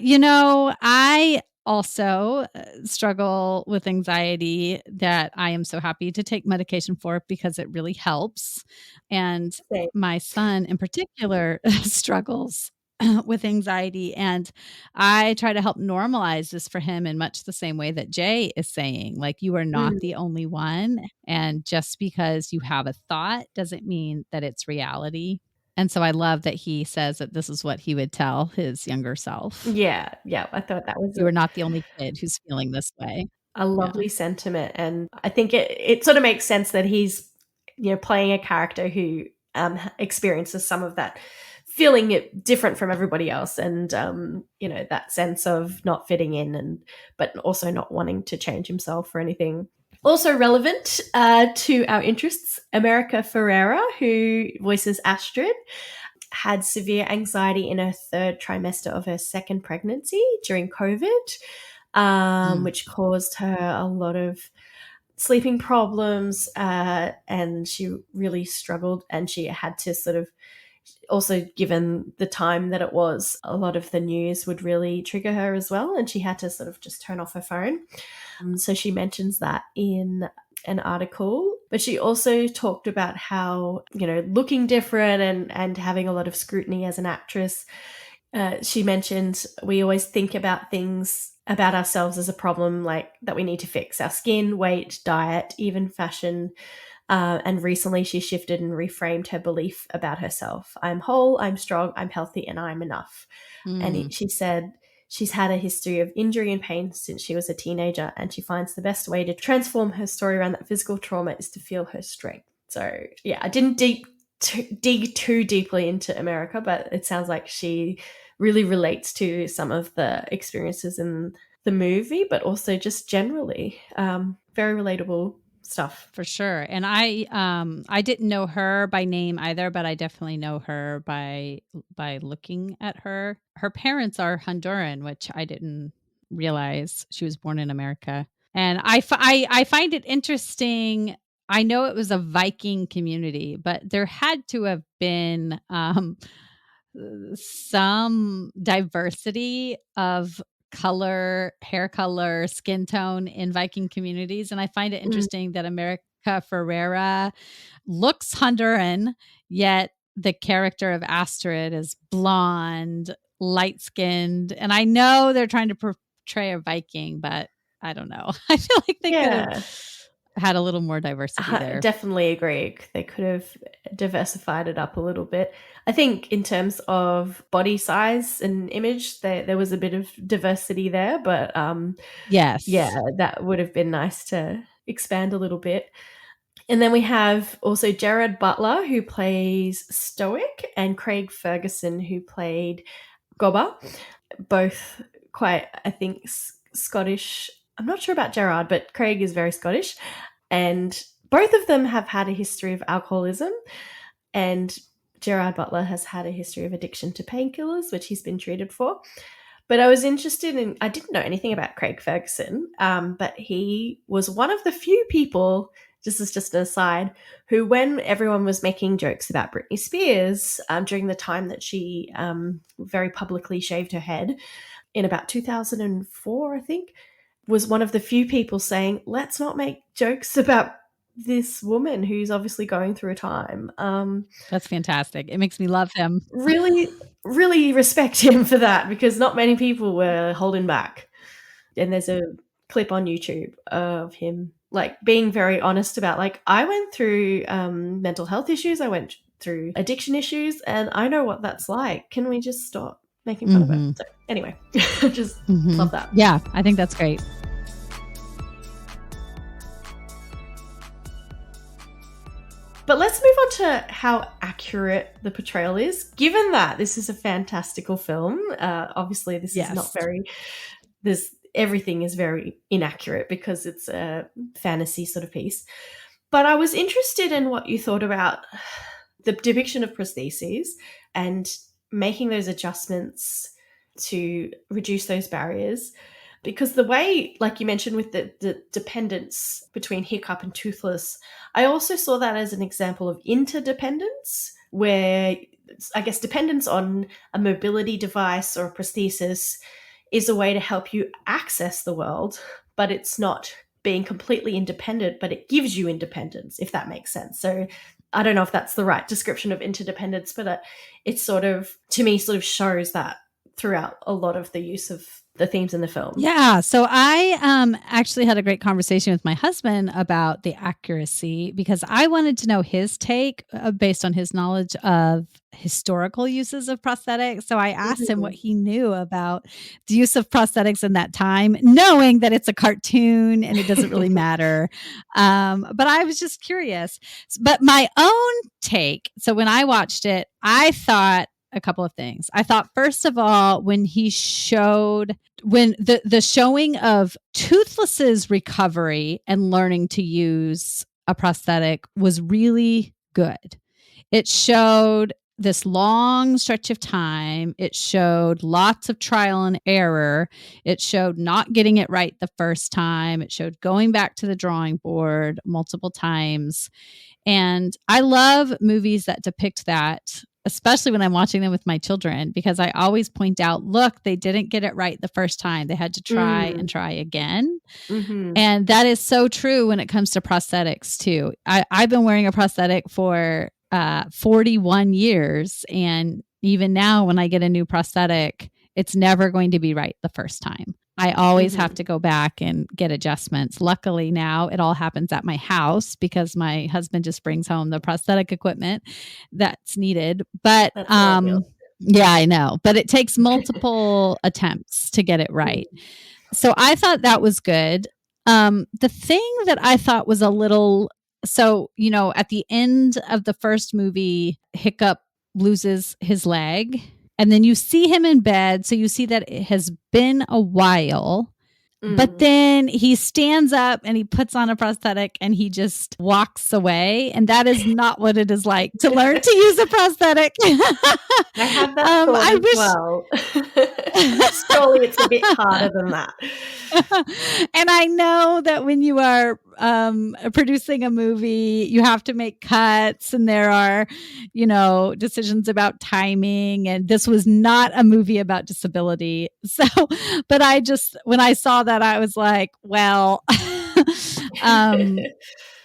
I also struggle with anxiety that I am so happy to take medication for because it really helps. And my son in particular struggles with anxiety, and I try to help normalize this for him in much the same way that Jay is saying, like, you are not the only one, and just because you have a thought doesn't mean that it's reality. And so I love that he says that this is what he would tell his younger self. Yeah. I thought that was... You are not the only kid who's feeling this way. A lovely sentiment. And I think it sort of makes sense that he's, playing a character who experiences some of that, feeling it different from everybody else, and, that sense of not fitting in, but also not wanting to change himself or anything. Also relevant to our interests, America Ferrera, who voices Astrid, had severe anxiety in her third trimester of her second pregnancy during COVID, which caused her a lot of sleeping problems, and she really struggled, and she had to sort of, also given the time that it was, a lot of the news would really trigger her as well, and she had to sort of just turn off her phone. So she mentions that in an article, but she also talked about how, looking different and having a lot of scrutiny as an actress. She mentioned we always think about things about ourselves as a problem, like that we need to fix: our skin, weight, diet, even fashion. And recently she shifted and reframed her belief about herself. I'm whole, I'm strong, I'm healthy, and I'm enough. And she said she's had a history of injury and pain since she was a teenager, and she finds the best way to transform her story around that physical trauma is to feel her strength. So yeah, I didn't dig too deeply into America, but it sounds like she really relates to some of the experiences in the movie, but also just generally very relatable stuff. For sure. And I didn't know her by name either, but I definitely know her by looking at her. Her parents are Honduran, which I didn't realize. She was born in America. And I find it interesting. I know it was a Viking community, but there had to have been some diversity of color, hair color, skin tone in Viking communities. And I find it interesting that America Ferrera looks Honduran, yet the character of Astrid is blonde, light-skinned. And I know they're trying to portray a Viking, but I don't know. I feel like they could have had a little more diversity there. Definitely agree. They could have diversified it up a little bit. I think in terms of body size and image, there was a bit of diversity there, but yes, yeah, that would have been nice to expand a little bit. And then we have also Gerard Butler, who plays Stoic, and Craig Ferguson, who played Gobber. Both quite, I think, Scottish. I'm not sure about Gerard, but Craig is very Scottish. And both of them have had a history of alcoholism. And Gerard Butler has had a history of addiction to painkillers, which he's been treated for. But I was interested in, I didn't know anything about Craig Ferguson, but he was one of the few people, this is just an aside, who, when everyone was making jokes about Britney Spears during the time that she very publicly shaved her head in about 2004, I think, was one of the few people saying, let's not make jokes about this woman who's obviously going through a time. That's fantastic. It makes me love him. Really, really respect him for that, because not many people were holding back. And there's a clip on YouTube of him like being very honest about, like, I went through mental health issues, I went through addiction issues, and I know what that's like. Can we just stop making fun of it? So anyway, just love that. Yeah, I think that's great. But let's move on to how accurate the portrayal is, given that this is a fantastical film. Obviously, this is not very... everything is very inaccurate because it's a fantasy sort of piece. But I was interested in what you thought about the depiction of prostheses and making those adjustments to reduce those barriers. Because the way, like you mentioned, with the dependence between hiccup and toothless, I also saw that as an example of interdependence, where I guess dependence on a mobility device or a prosthesis is a way to help you access the world, but it's not being completely independent, but it gives you independence, if that makes sense. So I don't know if that's the right description of interdependence, but it sort of, to me, sort of shows that throughout a lot of the use of the themes in the film. Yeah. So I actually had a great conversation with my husband about the accuracy, because I wanted to know his take based on his knowledge of historical uses of prosthetics. So I asked him what he knew about the use of prosthetics in that time, knowing that it's a cartoon and it doesn't really matter. But I was just curious. But my own take, so when I watched it, I thought a couple of things. I thought, first of all, when he showed, when the showing of Toothless's recovery and learning to use a prosthetic was really good. It showed this long stretch of time. It showed lots of trial and error. It showed not getting it right the first time. It showed going back to the drawing board multiple times. And I love movies that depict that, especially when I'm watching them with my children, because I always point out, look, they didn't get it right the first time. They had to try and try again. And that is so true when it comes to prosthetics too. I've been wearing a prosthetic for 41 years. And even now, when I get a new prosthetic, it's never going to be right the first time. I always have to go back and get adjustments. Luckily now it all happens at my house because my husband just brings home the prosthetic equipment that's needed. But yeah, I know. But it takes multiple attempts to get it right. So I thought that was good. The thing that I thought was a little, so, you know, at the end of the first movie, Hiccup loses his leg. And then you see him in bed. So you see that it has been a while. But then he stands up and he puts on a prosthetic and he just walks away. And that is not what it is like to learn to use a prosthetic. I have that thought as well. Surely it's a bit harder than that. And I know that when you are producing a movie, you have to make cuts and there are, you know, decisions about timing. And this was not a movie about disability. So, but I just, when I saw that, I was like, well,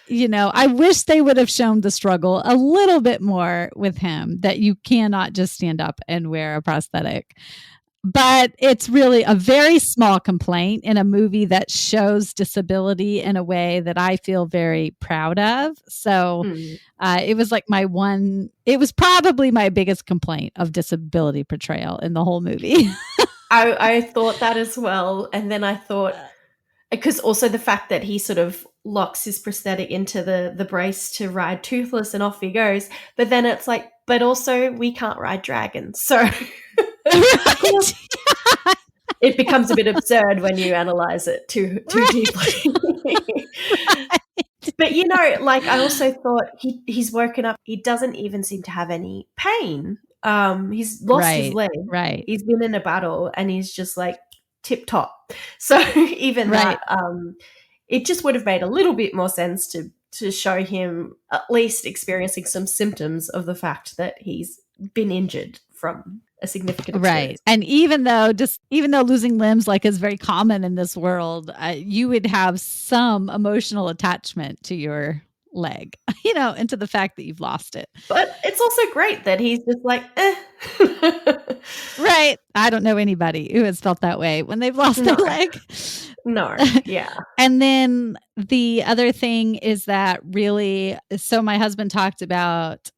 you know, I wish they would have shown the struggle a little bit more with him, that you cannot just stand up and wear a prosthetic. But it's really a very small complaint in a movie that shows disability in a way that I feel very proud of. So it was like it was probably my biggest complaint of disability portrayal in the whole movie. I thought that as well. And then I thought, because also the fact that he sort of locks his prosthetic into the brace to ride Toothless, and off he goes. But then it's like, but also we can't ride dragons. So of course, it becomes a bit absurd when you analyze it too deeply. But, you know, like I also thought he's woken up. He doesn't even seem to have any pain. He's lost his leg. Right. He's been in a battle and he's just like tip top. So even that, it just would have made a little bit more sense to show him at least experiencing some symptoms of the fact that he's been injured from a significant experience. Right. And even though losing limbs like is very common in this world, you would have some emotional attachment to your leg, you know, and to the fact that you've lost it. But it's also great that he's just like, Right. I don't know anybody who has felt that way when they've lost their leg. No. Yeah. And then the other thing is that really, so my husband talked about,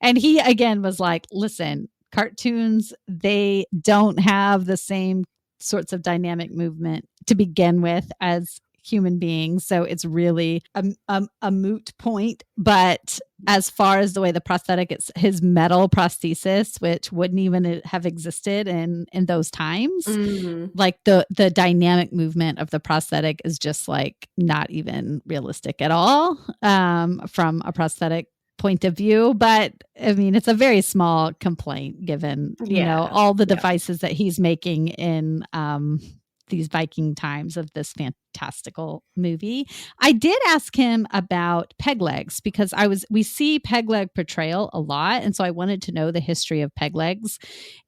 and he again was like, listen, cartoons, they don't have the same sorts of dynamic movement to begin with as human beings. So it's really a moot point. But as far as the way the prosthetic, it's his metal prosthesis, which wouldn't even have existed in those times. Like the dynamic movement of the prosthetic is just like not even realistic at all from a prosthetic point of view. But I mean, it's a very small complaint given, you know, all the devices that he's making in these Viking times of this fantastical movie. I did ask him about peg legs because we see peg leg portrayal a lot. And so I wanted to know the history of peg legs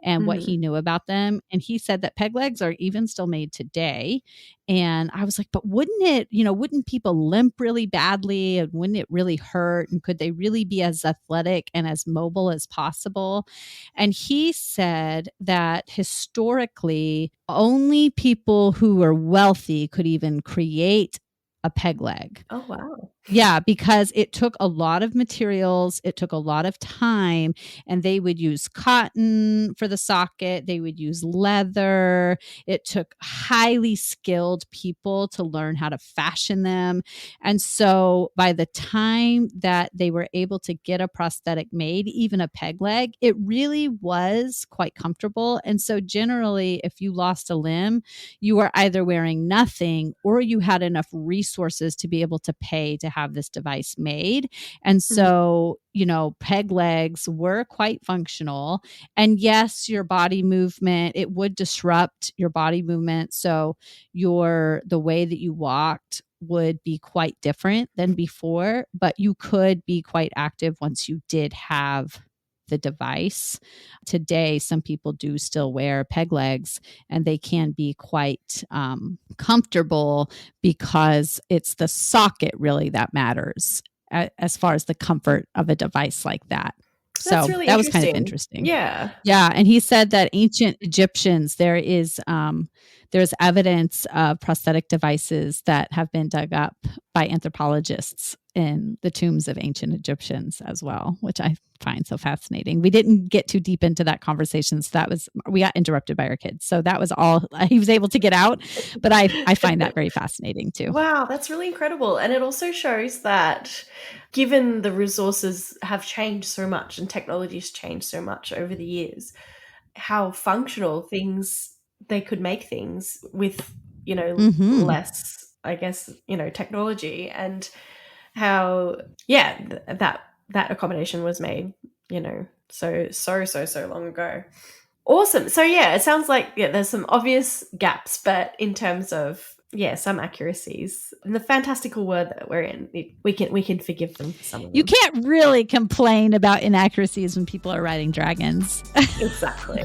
and what he knew about them. And he said that peg legs are even still made today. And I was like, but wouldn't people limp really badly? And wouldn't it really hurt? And could they really be as athletic and as mobile as possible? And he said that historically, only people who were wealthy could even create a peg leg. Oh, wow. Yeah, because it took a lot of materials. It took a lot of time, and they would use cotton for the socket. They would use leather. It took highly skilled people to learn how to fashion them. And so by the time that they were able to get a prosthetic made, even a peg leg, it really was quite comfortable. And so generally, if you lost a limb, you were either wearing nothing or you had enough resources to be able to pay to have this device made. And so, you know, peg legs were quite functional. And yes, your body movement, it would disrupt your body movement. So the way that you walked would be quite different than before, but you could be quite active once you did have the device. Today, some people do still wear peg legs, and they can be quite comfortable because it's the socket really that matters as far as the comfort of a device like that. That's so really that was kind of interesting. Yeah. And he said that ancient Egyptians, there's evidence of prosthetic devices that have been dug up by anthropologists in the tombs of ancient Egyptians as well, which I find so fascinating. We didn't get too deep into that conversation. So we got interrupted by our kids. So that was all he was able to get out. But I find that very fascinating too. Wow, that's really incredible. And it also shows that given the resources have changed so much and technology's changed so much over the years, how functional they could make things with, you know, less, I guess, you know, technology, and how, that accommodation was made, you know, so long ago. Awesome. So it sounds like there's some obvious gaps, but in terms of some accuracies in the fantastical world that we're in, we can forgive them for some of them. You can't really complain about inaccuracies when people are riding dragons. Exactly.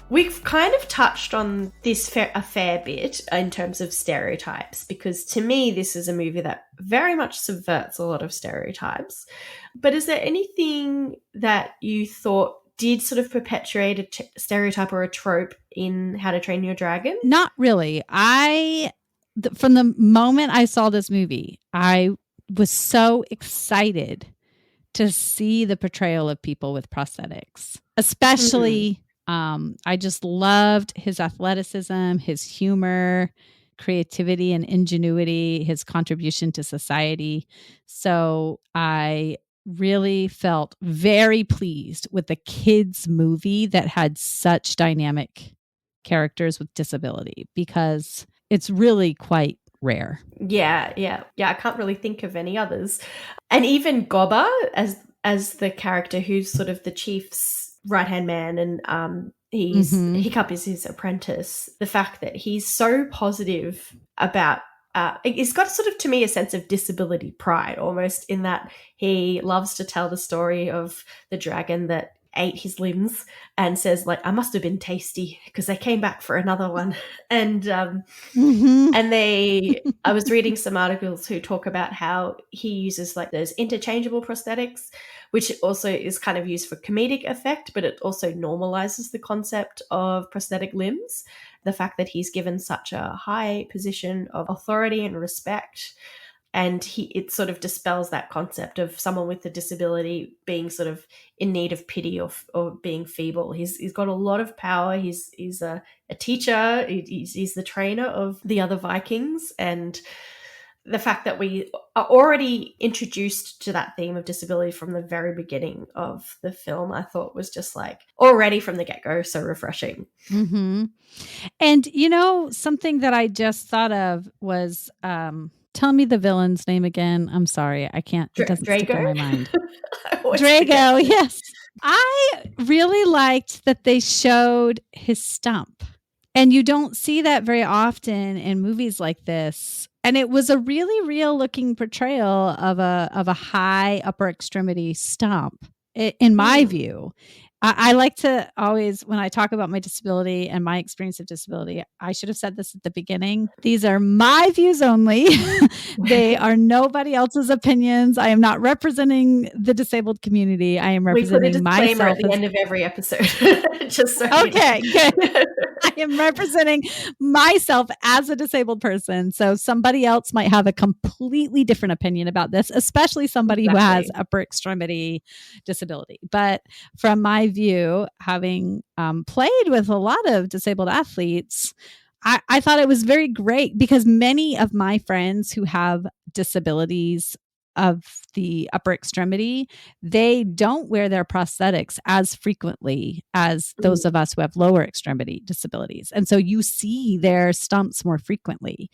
We've kind of touched on this a fair bit in terms of stereotypes, because to me, this is a movie that very much subverts a lot of stereotypes. But is there anything that you thought did sort of perpetuate a stereotype or a trope in How to Train Your Dragon? Not really. From the moment I saw this movie, I was so excited to see the portrayal of people with prosthetics, especially I just loved his athleticism, his humor, creativity and ingenuity, his contribution to society. So I really felt very pleased with the kids movie that had such dynamic characters with disability, because it's really quite rare. Yeah. I can't really think of any others. And even Gobba as the character who's sort of the chief's right-hand man, and Hiccup is his apprentice. The fact that he's so positive about it's got sort of, to me, a sense of disability pride almost, in that he loves to tell the story of the dragon that ate his limbs and says, like, I must have been tasty because they came back for another one. And I was reading some articles who talk about how he uses like those interchangeable prosthetics, which also is kind of used for comedic effect, but it also normalizes the concept of prosthetic limbs. The fact that he's given such a high position of authority and respect, and it sort of dispels that concept of someone with a disability being sort of in need of pity or being feeble. He's got a lot of power. He's a teacher. He's the trainer of the other Vikings. And the fact that we are already introduced to that theme of disability from the very beginning of the film, I thought was just like already from the get-go so refreshing. And something that I just thought of was tell me the villain's name again. I'm sorry, I can't. It doesn't stick in my mind. Drago, yes. I really liked that they showed his stump. And you don't see that very often in movies like this. And it was a really real looking portrayal of a high upper extremity stump, in my view. I like to always, when I talk about my disability and my experience of disability, I should have said this at the beginning. These are my views only. They are nobody else's opinions. I am not representing the disabled community. I am representing myself. At the end of every episode. Just so okay, good. I am representing myself as a disabled person. So somebody else might have a completely different opinion about this, especially somebody who has upper extremity disability. But from my view, having played with a lot of disabled athletes, I thought it was very great, because many of my friends who have disabilities of the upper extremity, they don't wear their prosthetics as frequently as those of us who have lower extremity disabilities. And so you see their stumps more frequently.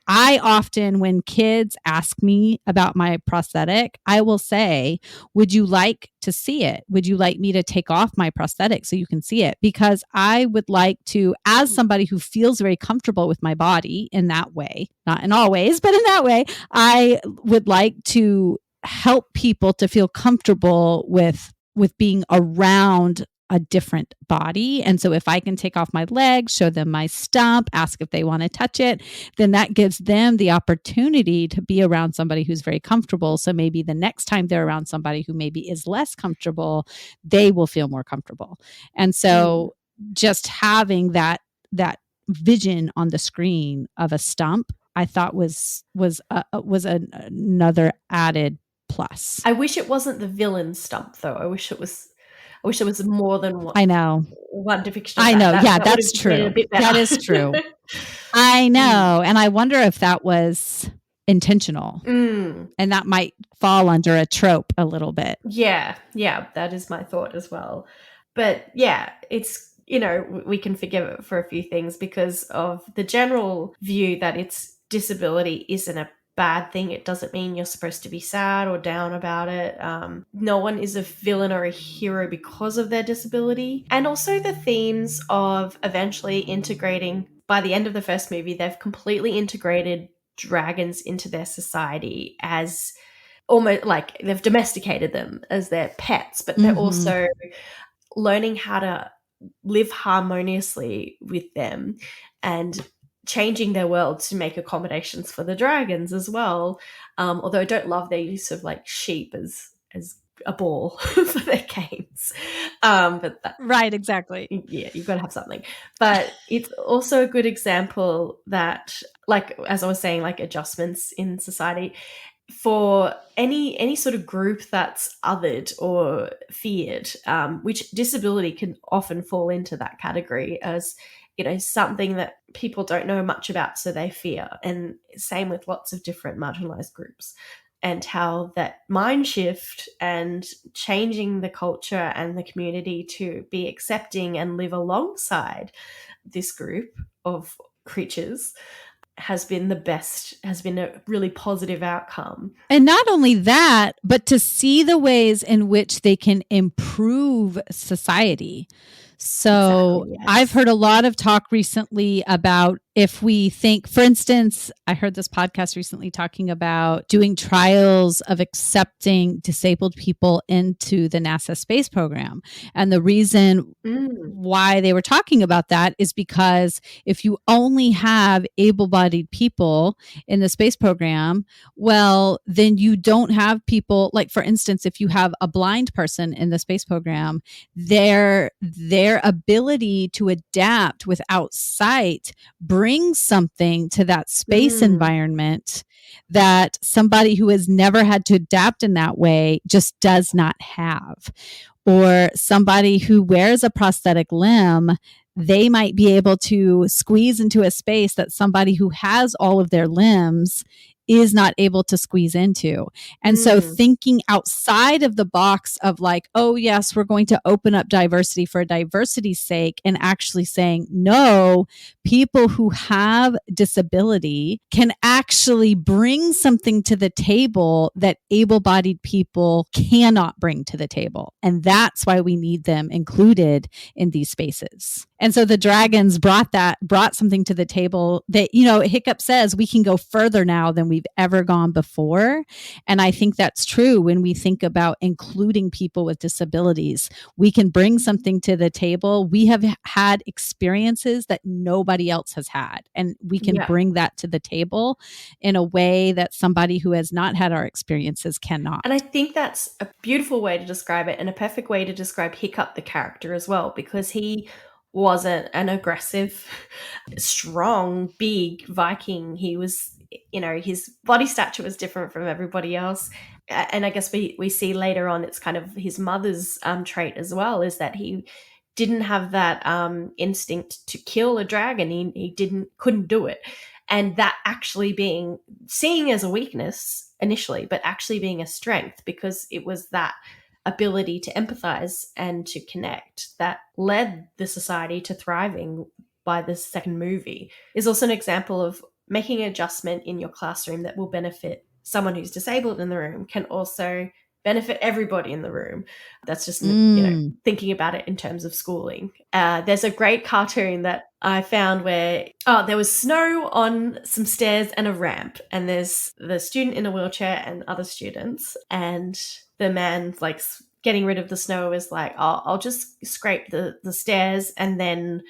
I often, when kids ask me about my prosthetic, I will say, would you like to see it? Would you like me to take off my prosthetic so you can see it? Because I would like to, as somebody who feels very comfortable with my body in that way, not in all ways, but in that way, I would like to help people to feel comfortable with being around a different body. And so if I can take off my leg, show them my stump, ask if they want to touch it, then that gives them the opportunity to be around somebody who's very comfortable. So maybe the next time they're around somebody who maybe is less comfortable, they will feel more comfortable. And so just having that vision on the screen of a stump, I thought was another added plus. I wish it wasn't the villain stump, though. I wish it was more than one. I know. One depiction. I know. That's true. That is true. I know. And I wonder if that was intentional. And that might fall under a trope a little bit. Yeah. That is my thought as well. But yeah, it's, we can forgive it for a few things because of the general view that its disability isn't a bad thing. It doesn't mean you're supposed to be sad or down about it. No one is a villain or a hero because of their disability. And also the themes of eventually integrating, by the end of the first movie, they've completely integrated dragons into their society as almost like they've domesticated them as their pets, but they're also learning how to live harmoniously with them and changing their world to make accommodations for the dragons as well. Although I don't love their use of like sheep as a ball for their games. Right, exactly. Yeah, you've got to have something. But it's also a good example that, like, as I was saying, like adjustments in society, for any sort of group that's othered or feared, which disability can often fall into that category as, something that people don't know much about, so they fear. And same with lots of different marginalized groups, and how that mind shift and changing the culture and the community to be accepting and live alongside this group of creatures has been a really positive outcome. And not only that, but to see the ways in which they can improve society. So Exactly, yes. I've heard a lot of talk recently about if we think, for instance, I heard this podcast recently talking about doing trials of accepting disabled people into the NASA space program. And the reason why they were talking about that is because if you only have able-bodied people in the space program, well, then you don't have people, like, for instance, if you have a blind person in the space program, their ability to adapt without sight brings something to that space environment that somebody who has never had to adapt in that way just does not have. Or somebody who wears a prosthetic limb, they might be able to squeeze into a space that somebody who has all of their limbs is not able to squeeze into. And so thinking outside of the box of like, oh yes, we're going to open up diversity for diversity's sake, and actually saying, no, people who have disability can actually bring something to the table that able-bodied people cannot bring to the table. And that's why we need them included in these spaces. And so the Dragons brought something to the table that, Hiccup says we can go further now than we've ever gone before. And I think that's true when we think about including people with disabilities. We can bring something to the table. We have had experiences that nobody else has had, and we can bring that to the table in a way that somebody who has not had our experiences cannot. And I think that's a beautiful way to describe it, and a perfect way to describe Hiccup, the character, as well, because he wasn't an aggressive, strong, big Viking. He was, his body stature was different from everybody else. And I guess we see later on, it's kind of his mother's trait as well, is that he didn't have that instinct to kill a dragon. He couldn't do it. And that actually seeing as a weakness initially, but actually being a strength, because it was that ability to empathize and to connect that led the society to thriving by the second movie. Is also an example of making an adjustment in your classroom that will benefit someone who's disabled in the room can also benefit everybody in the room. That's just, thinking about it in terms of schooling. There's a great cartoon that I found where, there was snow on some stairs and a ramp, and there's the student in a wheelchair and other students, and the man, like, getting rid of the snow is like, I'll just scrape the stairs and then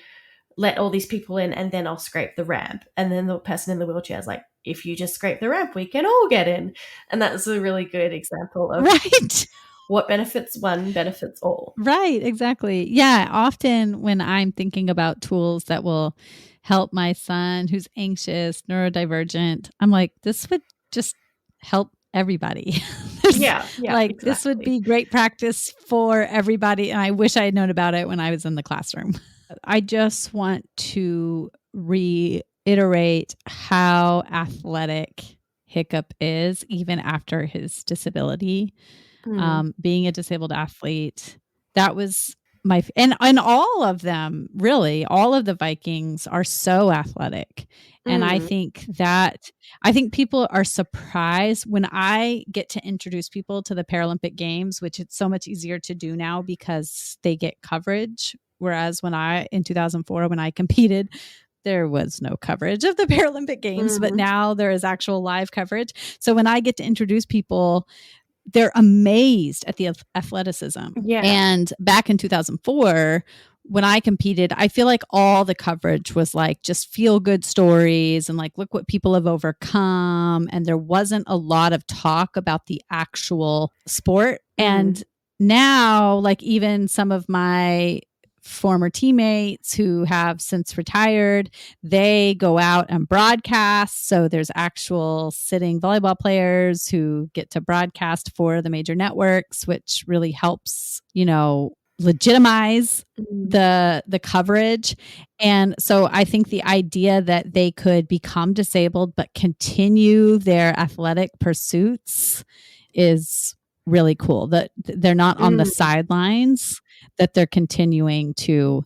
let all these people in, and then I'll scrape the ramp. And then the person in the wheelchair is like, if you just scrape the ramp, we can all get in. And that's a really good example of what benefits one benefits all. Right, exactly. Yeah, often when I'm thinking about tools that will help my son who's anxious, neurodivergent, I'm like, this would just help everybody. Exactly. This would be great practice for everybody. And I wish I had known about it when I was in the classroom. I just want to reiterate how athletic Hiccup is, even after his disability. Being a disabled athlete, that was and all of them, really, all of the Vikings are so athletic. And I think people are surprised when I get to introduce people to the Paralympic Games, which it's so much easier to do now because they get coverage. Whereas in 2004, when I competed, there was no coverage of the Paralympic Games, but now there is actual live coverage. So when I get to introduce people, they're amazed at the athleticism. Yeah. And back in 2004, when I competed, I feel like all the coverage was like just feel good stories and like, look what people have overcome. And there wasn't a lot of talk about the actual sport. And now, like, even some of my former teammates who have since retired. They go out and broadcast. So there's actual sitting volleyball players who get to broadcast for the major networks, which really helps, legitimize the coverage. And so I think the idea that they could become disabled but continue their athletic pursuits is really cool, that they're not on the sidelines, that they're continuing to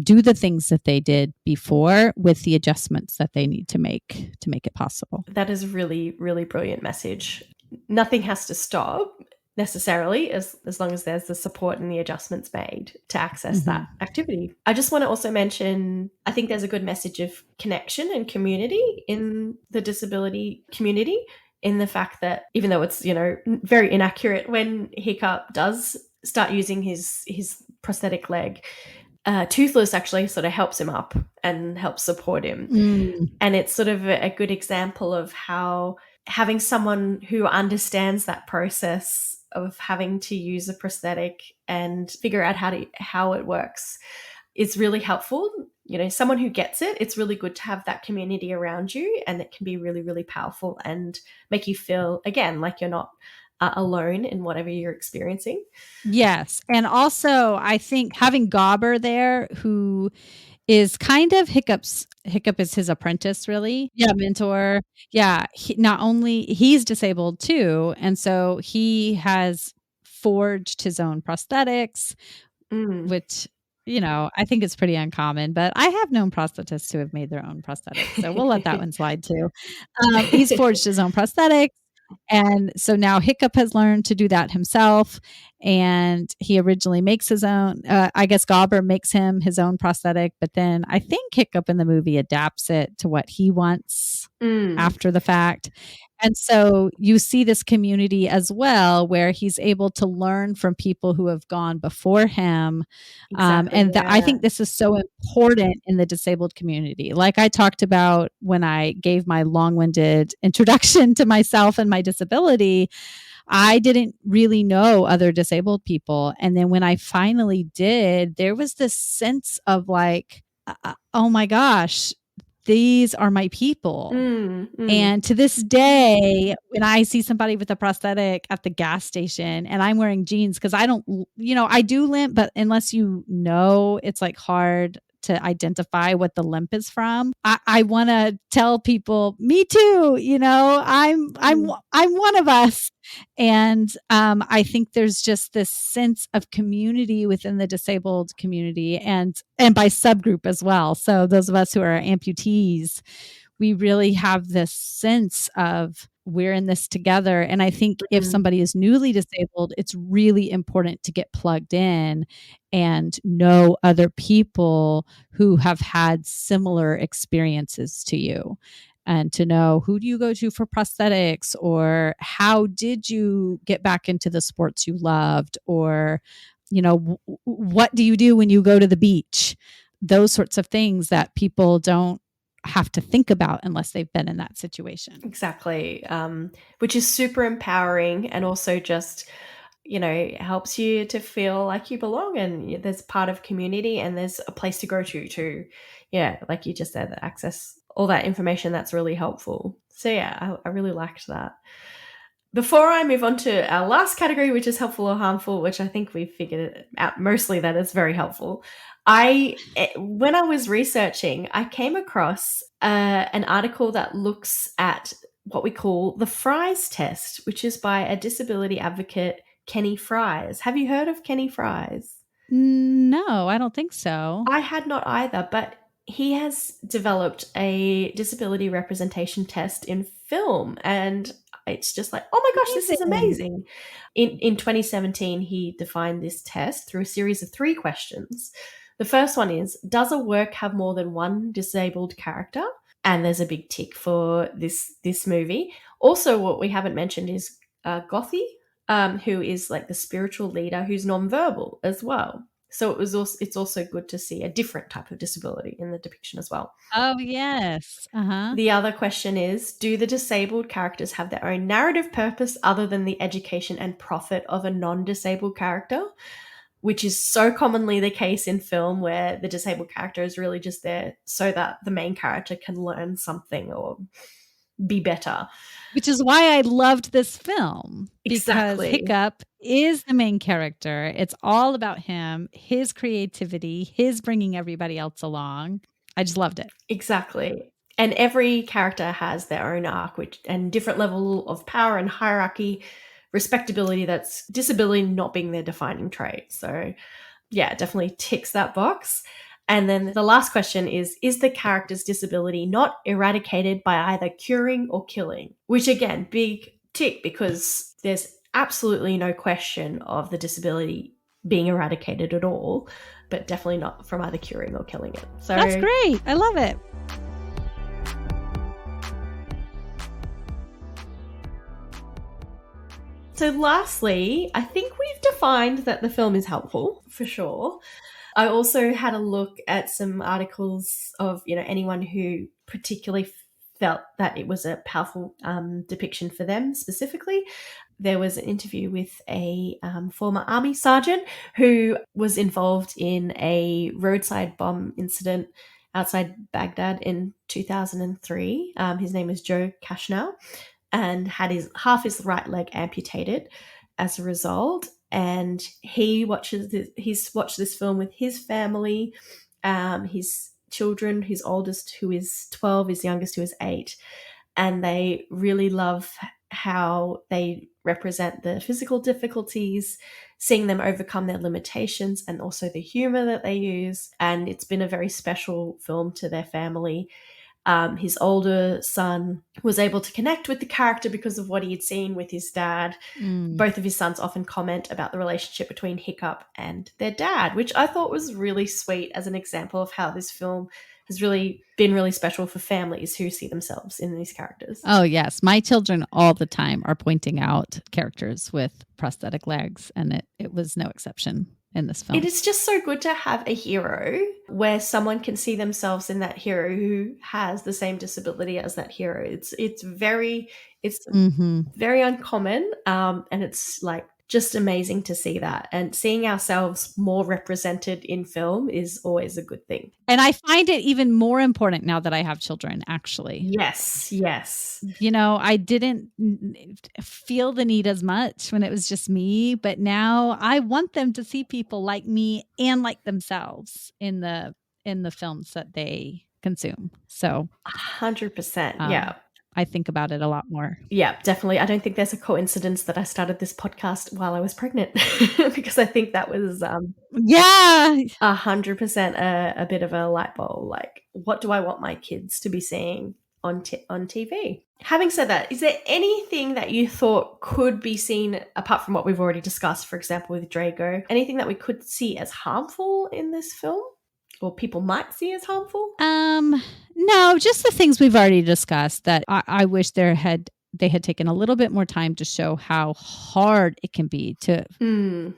do the things that they did before with the adjustments that they need to make it possible. That is a really, really brilliant message. Nothing has to stop necessarily as long as there's the support and the adjustments made to access that activity. I just want to also mention, I think there's a good message of connection and community in the disability community, in the fact that even though it's, very inaccurate, when Hiccup does start using his prosthetic leg, Toothless actually sort of helps him up and helps support him. And it's sort of a good example of how having someone who understands that process of having to use a prosthetic and figure out how it works is really helpful. Someone who gets it, it's really good to have that community around you, and it can be really, really powerful and make you feel, again, like you're not alone in whatever you're experiencing. Yes. And also, I think having Gobber there, who is kind of Hiccup is his apprentice, really. Yeah, mentor. Yeah. He's disabled too. And so he has forged his own prosthetics, which, I think it's pretty uncommon, but I have known prosthetists who have made their own prosthetics. So we'll let that one slide too. He's forged his own prosthetics. And so now Hiccup has learned to do that himself. And he originally makes his own, I guess Gobber makes him his own prosthetic, but then I think Hiccup in the movie adapts it to what he wants after the fact. And so you see this community as well, where he's able to learn from people who have gone before him. Exactly, I think this is so important in the disabled community. Like I talked about when I gave my long-winded introduction to myself and my disability, I didn't really know other disabled people. And then when I finally did, there was this sense of like, oh my gosh, these are my people. And to this day, when I see somebody with a prosthetic at the gas station and I'm wearing jeans, because I don't, I do limp, but unless it's like hard to identify what the limp is from. I want to tell people, me too, I'm one of us. And I think there's just this sense of community within the disabled community and by subgroup as well. So those of us who are amputees, we really have this sense of we're in this together. And I think if somebody is newly disabled, it's really important to get plugged in and know other people who have had similar experiences to you, and to know, who do you go to for prosthetics, or how did you get back into the sports you loved, or, what do you do when you go to the beach? Those sorts of things that people don't have to think about unless they've been in that situation. Exactly. Which is super empowering, and also just, helps you to feel like you belong, and there's part of community, and there's a place to go to, like you just said, access all that information. That's really helpful. So yeah, I really liked that. Before I move on to our last category, which is helpful or harmful, which I think we've figured it out mostly that it's very helpful. When I was researching, I came across an article that looks at what we call the Fries test, which is by a disability advocate, Kenny Fries. Have you heard of Kenny Fries? No, I don't think so. I had not either, but he has developed a disability representation test in film, and it's just like, oh my gosh, this is amazing. In 2017, he defined this test through a series of 3 questions. The first one is, does a work have more than one disabled character? And there's a big tick for this movie. Also, what we haven't mentioned is Gothy, who is like the spiritual leader who's nonverbal as well. So it's also good to see a different type of disability in the depiction as well. Oh, yes. Uh-huh. The other question is, do the disabled characters have their own narrative purpose other than the education and profit of a non-disabled character? which is so commonly the case in film, where the disabled character is really just there so that the main character can learn something or be better. Which is why I loved this film, because Exactly. Hiccup is the main character. It's all about him, his creativity, his bringing everybody else along. I just loved it. Exactly. And every character has their own arc, and different level of power and hierarchy, respectability, that's disability not being their defining trait. So yeah, definitely ticks that box. And then the last question is the character's disability not eradicated by either curing or killing? Which again, big tick, because there's absolutely no question of the disability being eradicated at all, but definitely not from either curing or killing it. So that's great. I love it. So lastly, I think we've defined that the film is helpful, for sure. I also had a look at some articles of, anyone who particularly felt that it was a powerful depiction for them specifically. There was an interview with a former army sergeant who was involved in a roadside bomb incident outside Baghdad in 2003. His name was Joe Cashnow, and had half his right leg amputated as a result. And he's watched this film with his family, his children, his oldest, who is 12, his youngest, who is 8. And they really love how they represent the physical difficulties, seeing them overcome their limitations, and also the humor that they use. And it's been a very special film to their family. His older son was able to connect with the character because of what he had seen with his dad. Both of his sons often comment about the relationship between Hiccup and their dad, which I thought was really sweet as an example of how this film has really been really special for families who see themselves in these characters. Oh, yes. My children all the time are pointing out characters with prosthetic legs, and it was no exception in this film. It is just so good to have a hero where someone can see themselves in that hero who has the same disability as that hero. It's very uncommon, and it's like just amazing to see that. And seeing ourselves more represented in film is always a good thing. And I find it even more important now that I have children, actually. Yes. I didn't feel the need as much when it was just me, but now I want them to see people like me and like themselves in the films that they consume. So 100%. Yeah. I think about it a lot more. Yeah, definitely. I don't think there's a coincidence that I started this podcast while I was pregnant, because I think that was 100% a bit of a light bulb. Like, what do I want my kids to be seeing on TV? Having said that, is there anything that you thought could be seen, apart from what we've already discussed, for example, with Drago, anything that we could see as harmful in this film? Or people might see as harmful? No, just the things we've already discussed, that I wish they had taken a little bit more time to show how hard it can be to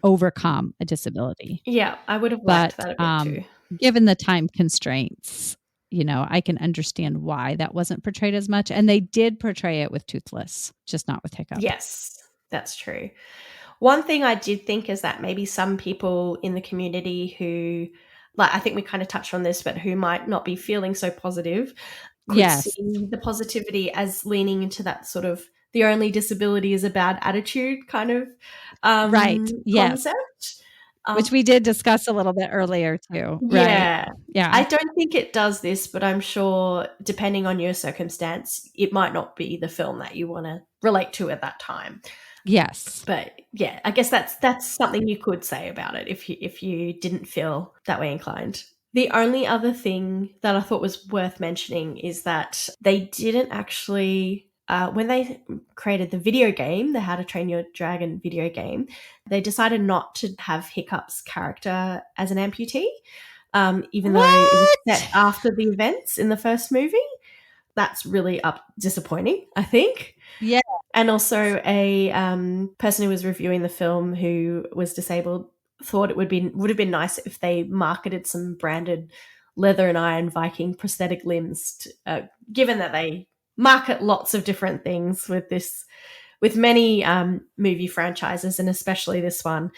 overcome a disability. Yeah, I would have liked that a bit too. Given the time constraints, I can understand why that wasn't portrayed as much. And they did portray it with Toothless, just not with Hiccup. Yes, that's true. One thing I did think is that maybe some people in the community who, I think we kind of touched on this, but who might not be feeling so positive, could see the positivity as leaning into that sort of the only disability is a bad attitude kind of concept. Which we did discuss a little bit earlier too. Yeah. Right? Yeah. I don't think it does this, but I'm sure depending on your circumstance, it might not be the film that you want to relate to at that time. Yes. But yeah, I guess that's something you could say about it if you didn't feel that way inclined. The only other thing that I thought was worth mentioning is that they didn't actually, when they created the video game, the How to Train Your Dragon video game, they decided not to have Hiccup's character as an amputee, even though it was set after the events in the first movie. That's really disappointing, I think. Yeah. And also a person who was reviewing the film who was disabled thought it would have been nice if they marketed some branded leather and iron Viking prosthetic limbs, given that they market lots of different things with many movie franchises, and especially this one.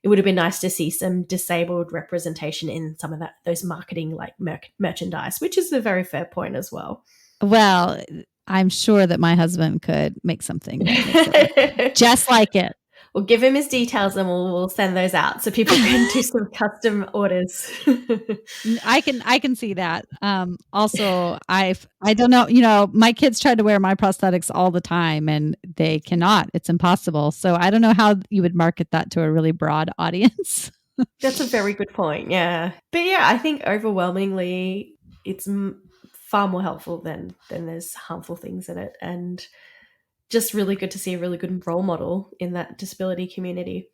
It it would have been nice to see some disabled representation in some of those marketing like merchandise, which is a very fair point as well. Well, I'm sure that my husband could make something just like it. We'll give him his details and we'll send those out so people can do some custom orders. I can see that. Also, I don't know, my kids try to wear my prosthetics all the time and they cannot. It's impossible. So I don't know how you would market that to a really broad audience. That's a very good point. Yeah. But yeah, I think overwhelmingly it's far more helpful than there's harmful things in it. And just really good to see a really good role model in that disability community.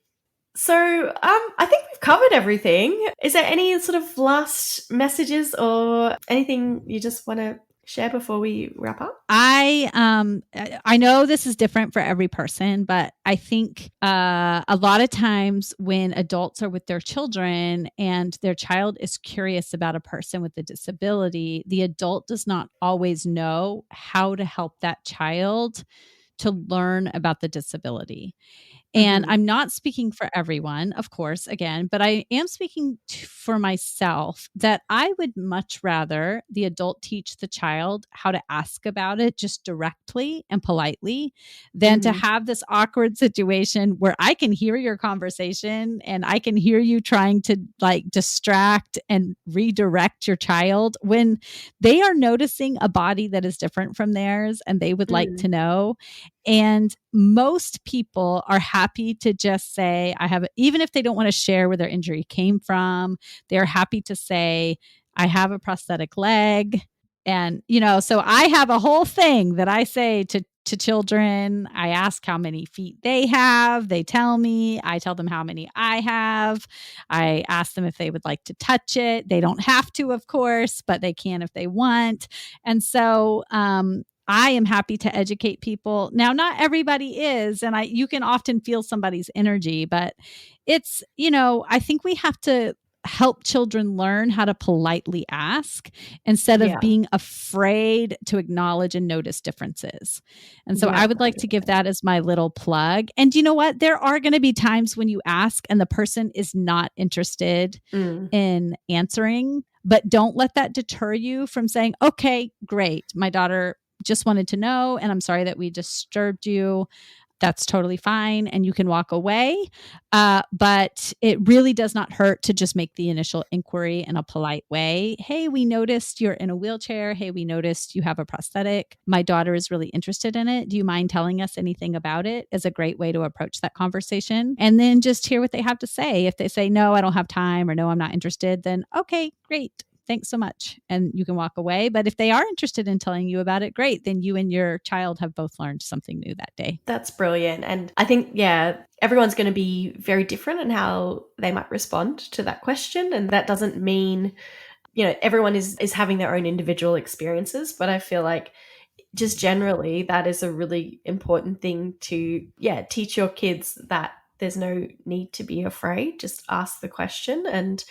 So I think we've covered everything. Is there any sort of last messages or anything you just want to share before we wrap up? I know this is different for every person, but I think a lot of times when adults are with their children and their child is curious about a person with a disability, the adult does not always know how to help that child to learn about the disability. And I'm not speaking for everyone, of course, again, but I am speaking for myself that I would much rather the adult teach the child how to ask about it just directly and politely than to have this awkward situation where I can hear your conversation and I can hear you trying to like distract and redirect your child when they are noticing a body that is different from theirs and they would like to know. And most people are happy to just say, even if they don't want to share where their injury came from, they're happy to say, I have a prosthetic leg. And, so I have a whole thing that I say to children. I ask how many feet they have. They tell me. I tell them how many I have. I ask them if they would like to touch it. They don't have to, of course, but they can if they want. And so, I am happy to educate people. Now, not everybody is, and you can often feel somebody's energy, but it's, I think we have to help children learn how to politely ask instead of being afraid to acknowledge and notice differences. And so I would like to give that as my little plug. And you know what? There are going to be times when you ask and the person is not interested in answering, but don't let that deter you from saying, okay, great. My daughter just wanted to know, and I'm sorry that we disturbed you. That's totally fine. And you can walk away. But it really does not hurt to just make the initial inquiry in a polite way. Hey, we noticed you're in a wheelchair. Hey, we noticed you have a prosthetic. My daughter is really interested in it. Do you mind telling us anything about it? Is a great way to approach that conversation. And then just hear what they have to say. If they say, no, I don't have time, or no, I'm not interested, then okay, great. Thanks so much. And you can walk away. But if they are interested in telling you about it, great. Then you and your child have both learned something new that day. That's brilliant. And I think, everyone's going to be very different in how they might respond to that question. And that doesn't mean, everyone is having their own individual experiences. But I feel like just generally, that is a really important thing to, teach your kids that there's no need to be afraid. Just ask the question and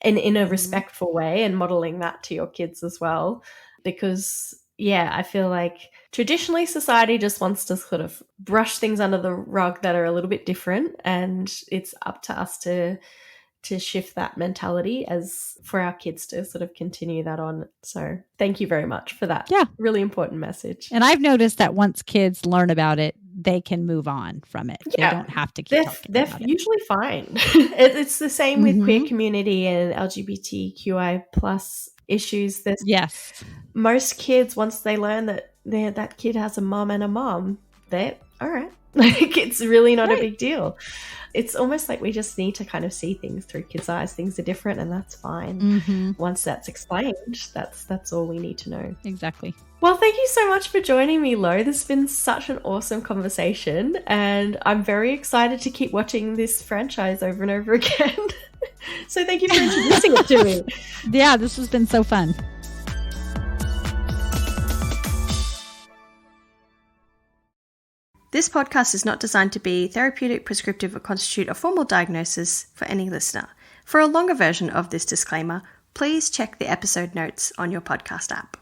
in a respectful way, and modeling that to your kids as well. Because, I feel like traditionally society just wants to sort of brush things under the rug that are a little bit different. And it's up to us to shift that mentality as for our kids to sort of continue that on. So thank you very much for that. Yeah. Really important message. And I've noticed that once kids learn about it, they can move on from it. Yeah. They don't have to keep talking about it. They're usually fine. It's the same with queer community and LGBTQI plus issues. Yes. Most kids, once they learn that that kid has a mom and a mom, they're all right. Like, it's really not a big deal. It's almost like we just need to kind of see things through kids' eyes. Things are different, and that's fine. Once that's explained, that's all we need to know. Exactly. Well, thank you so much for joining me, Lo. This has been such an awesome conversation, and I'm very excited to keep watching this franchise over and over again. So thank you for introducing it to me. Yeah, this has been so fun. This podcast is not designed to be therapeutic, prescriptive, or constitute a formal diagnosis for any listener. For a longer version of this disclaimer, please check the episode notes on your podcast app.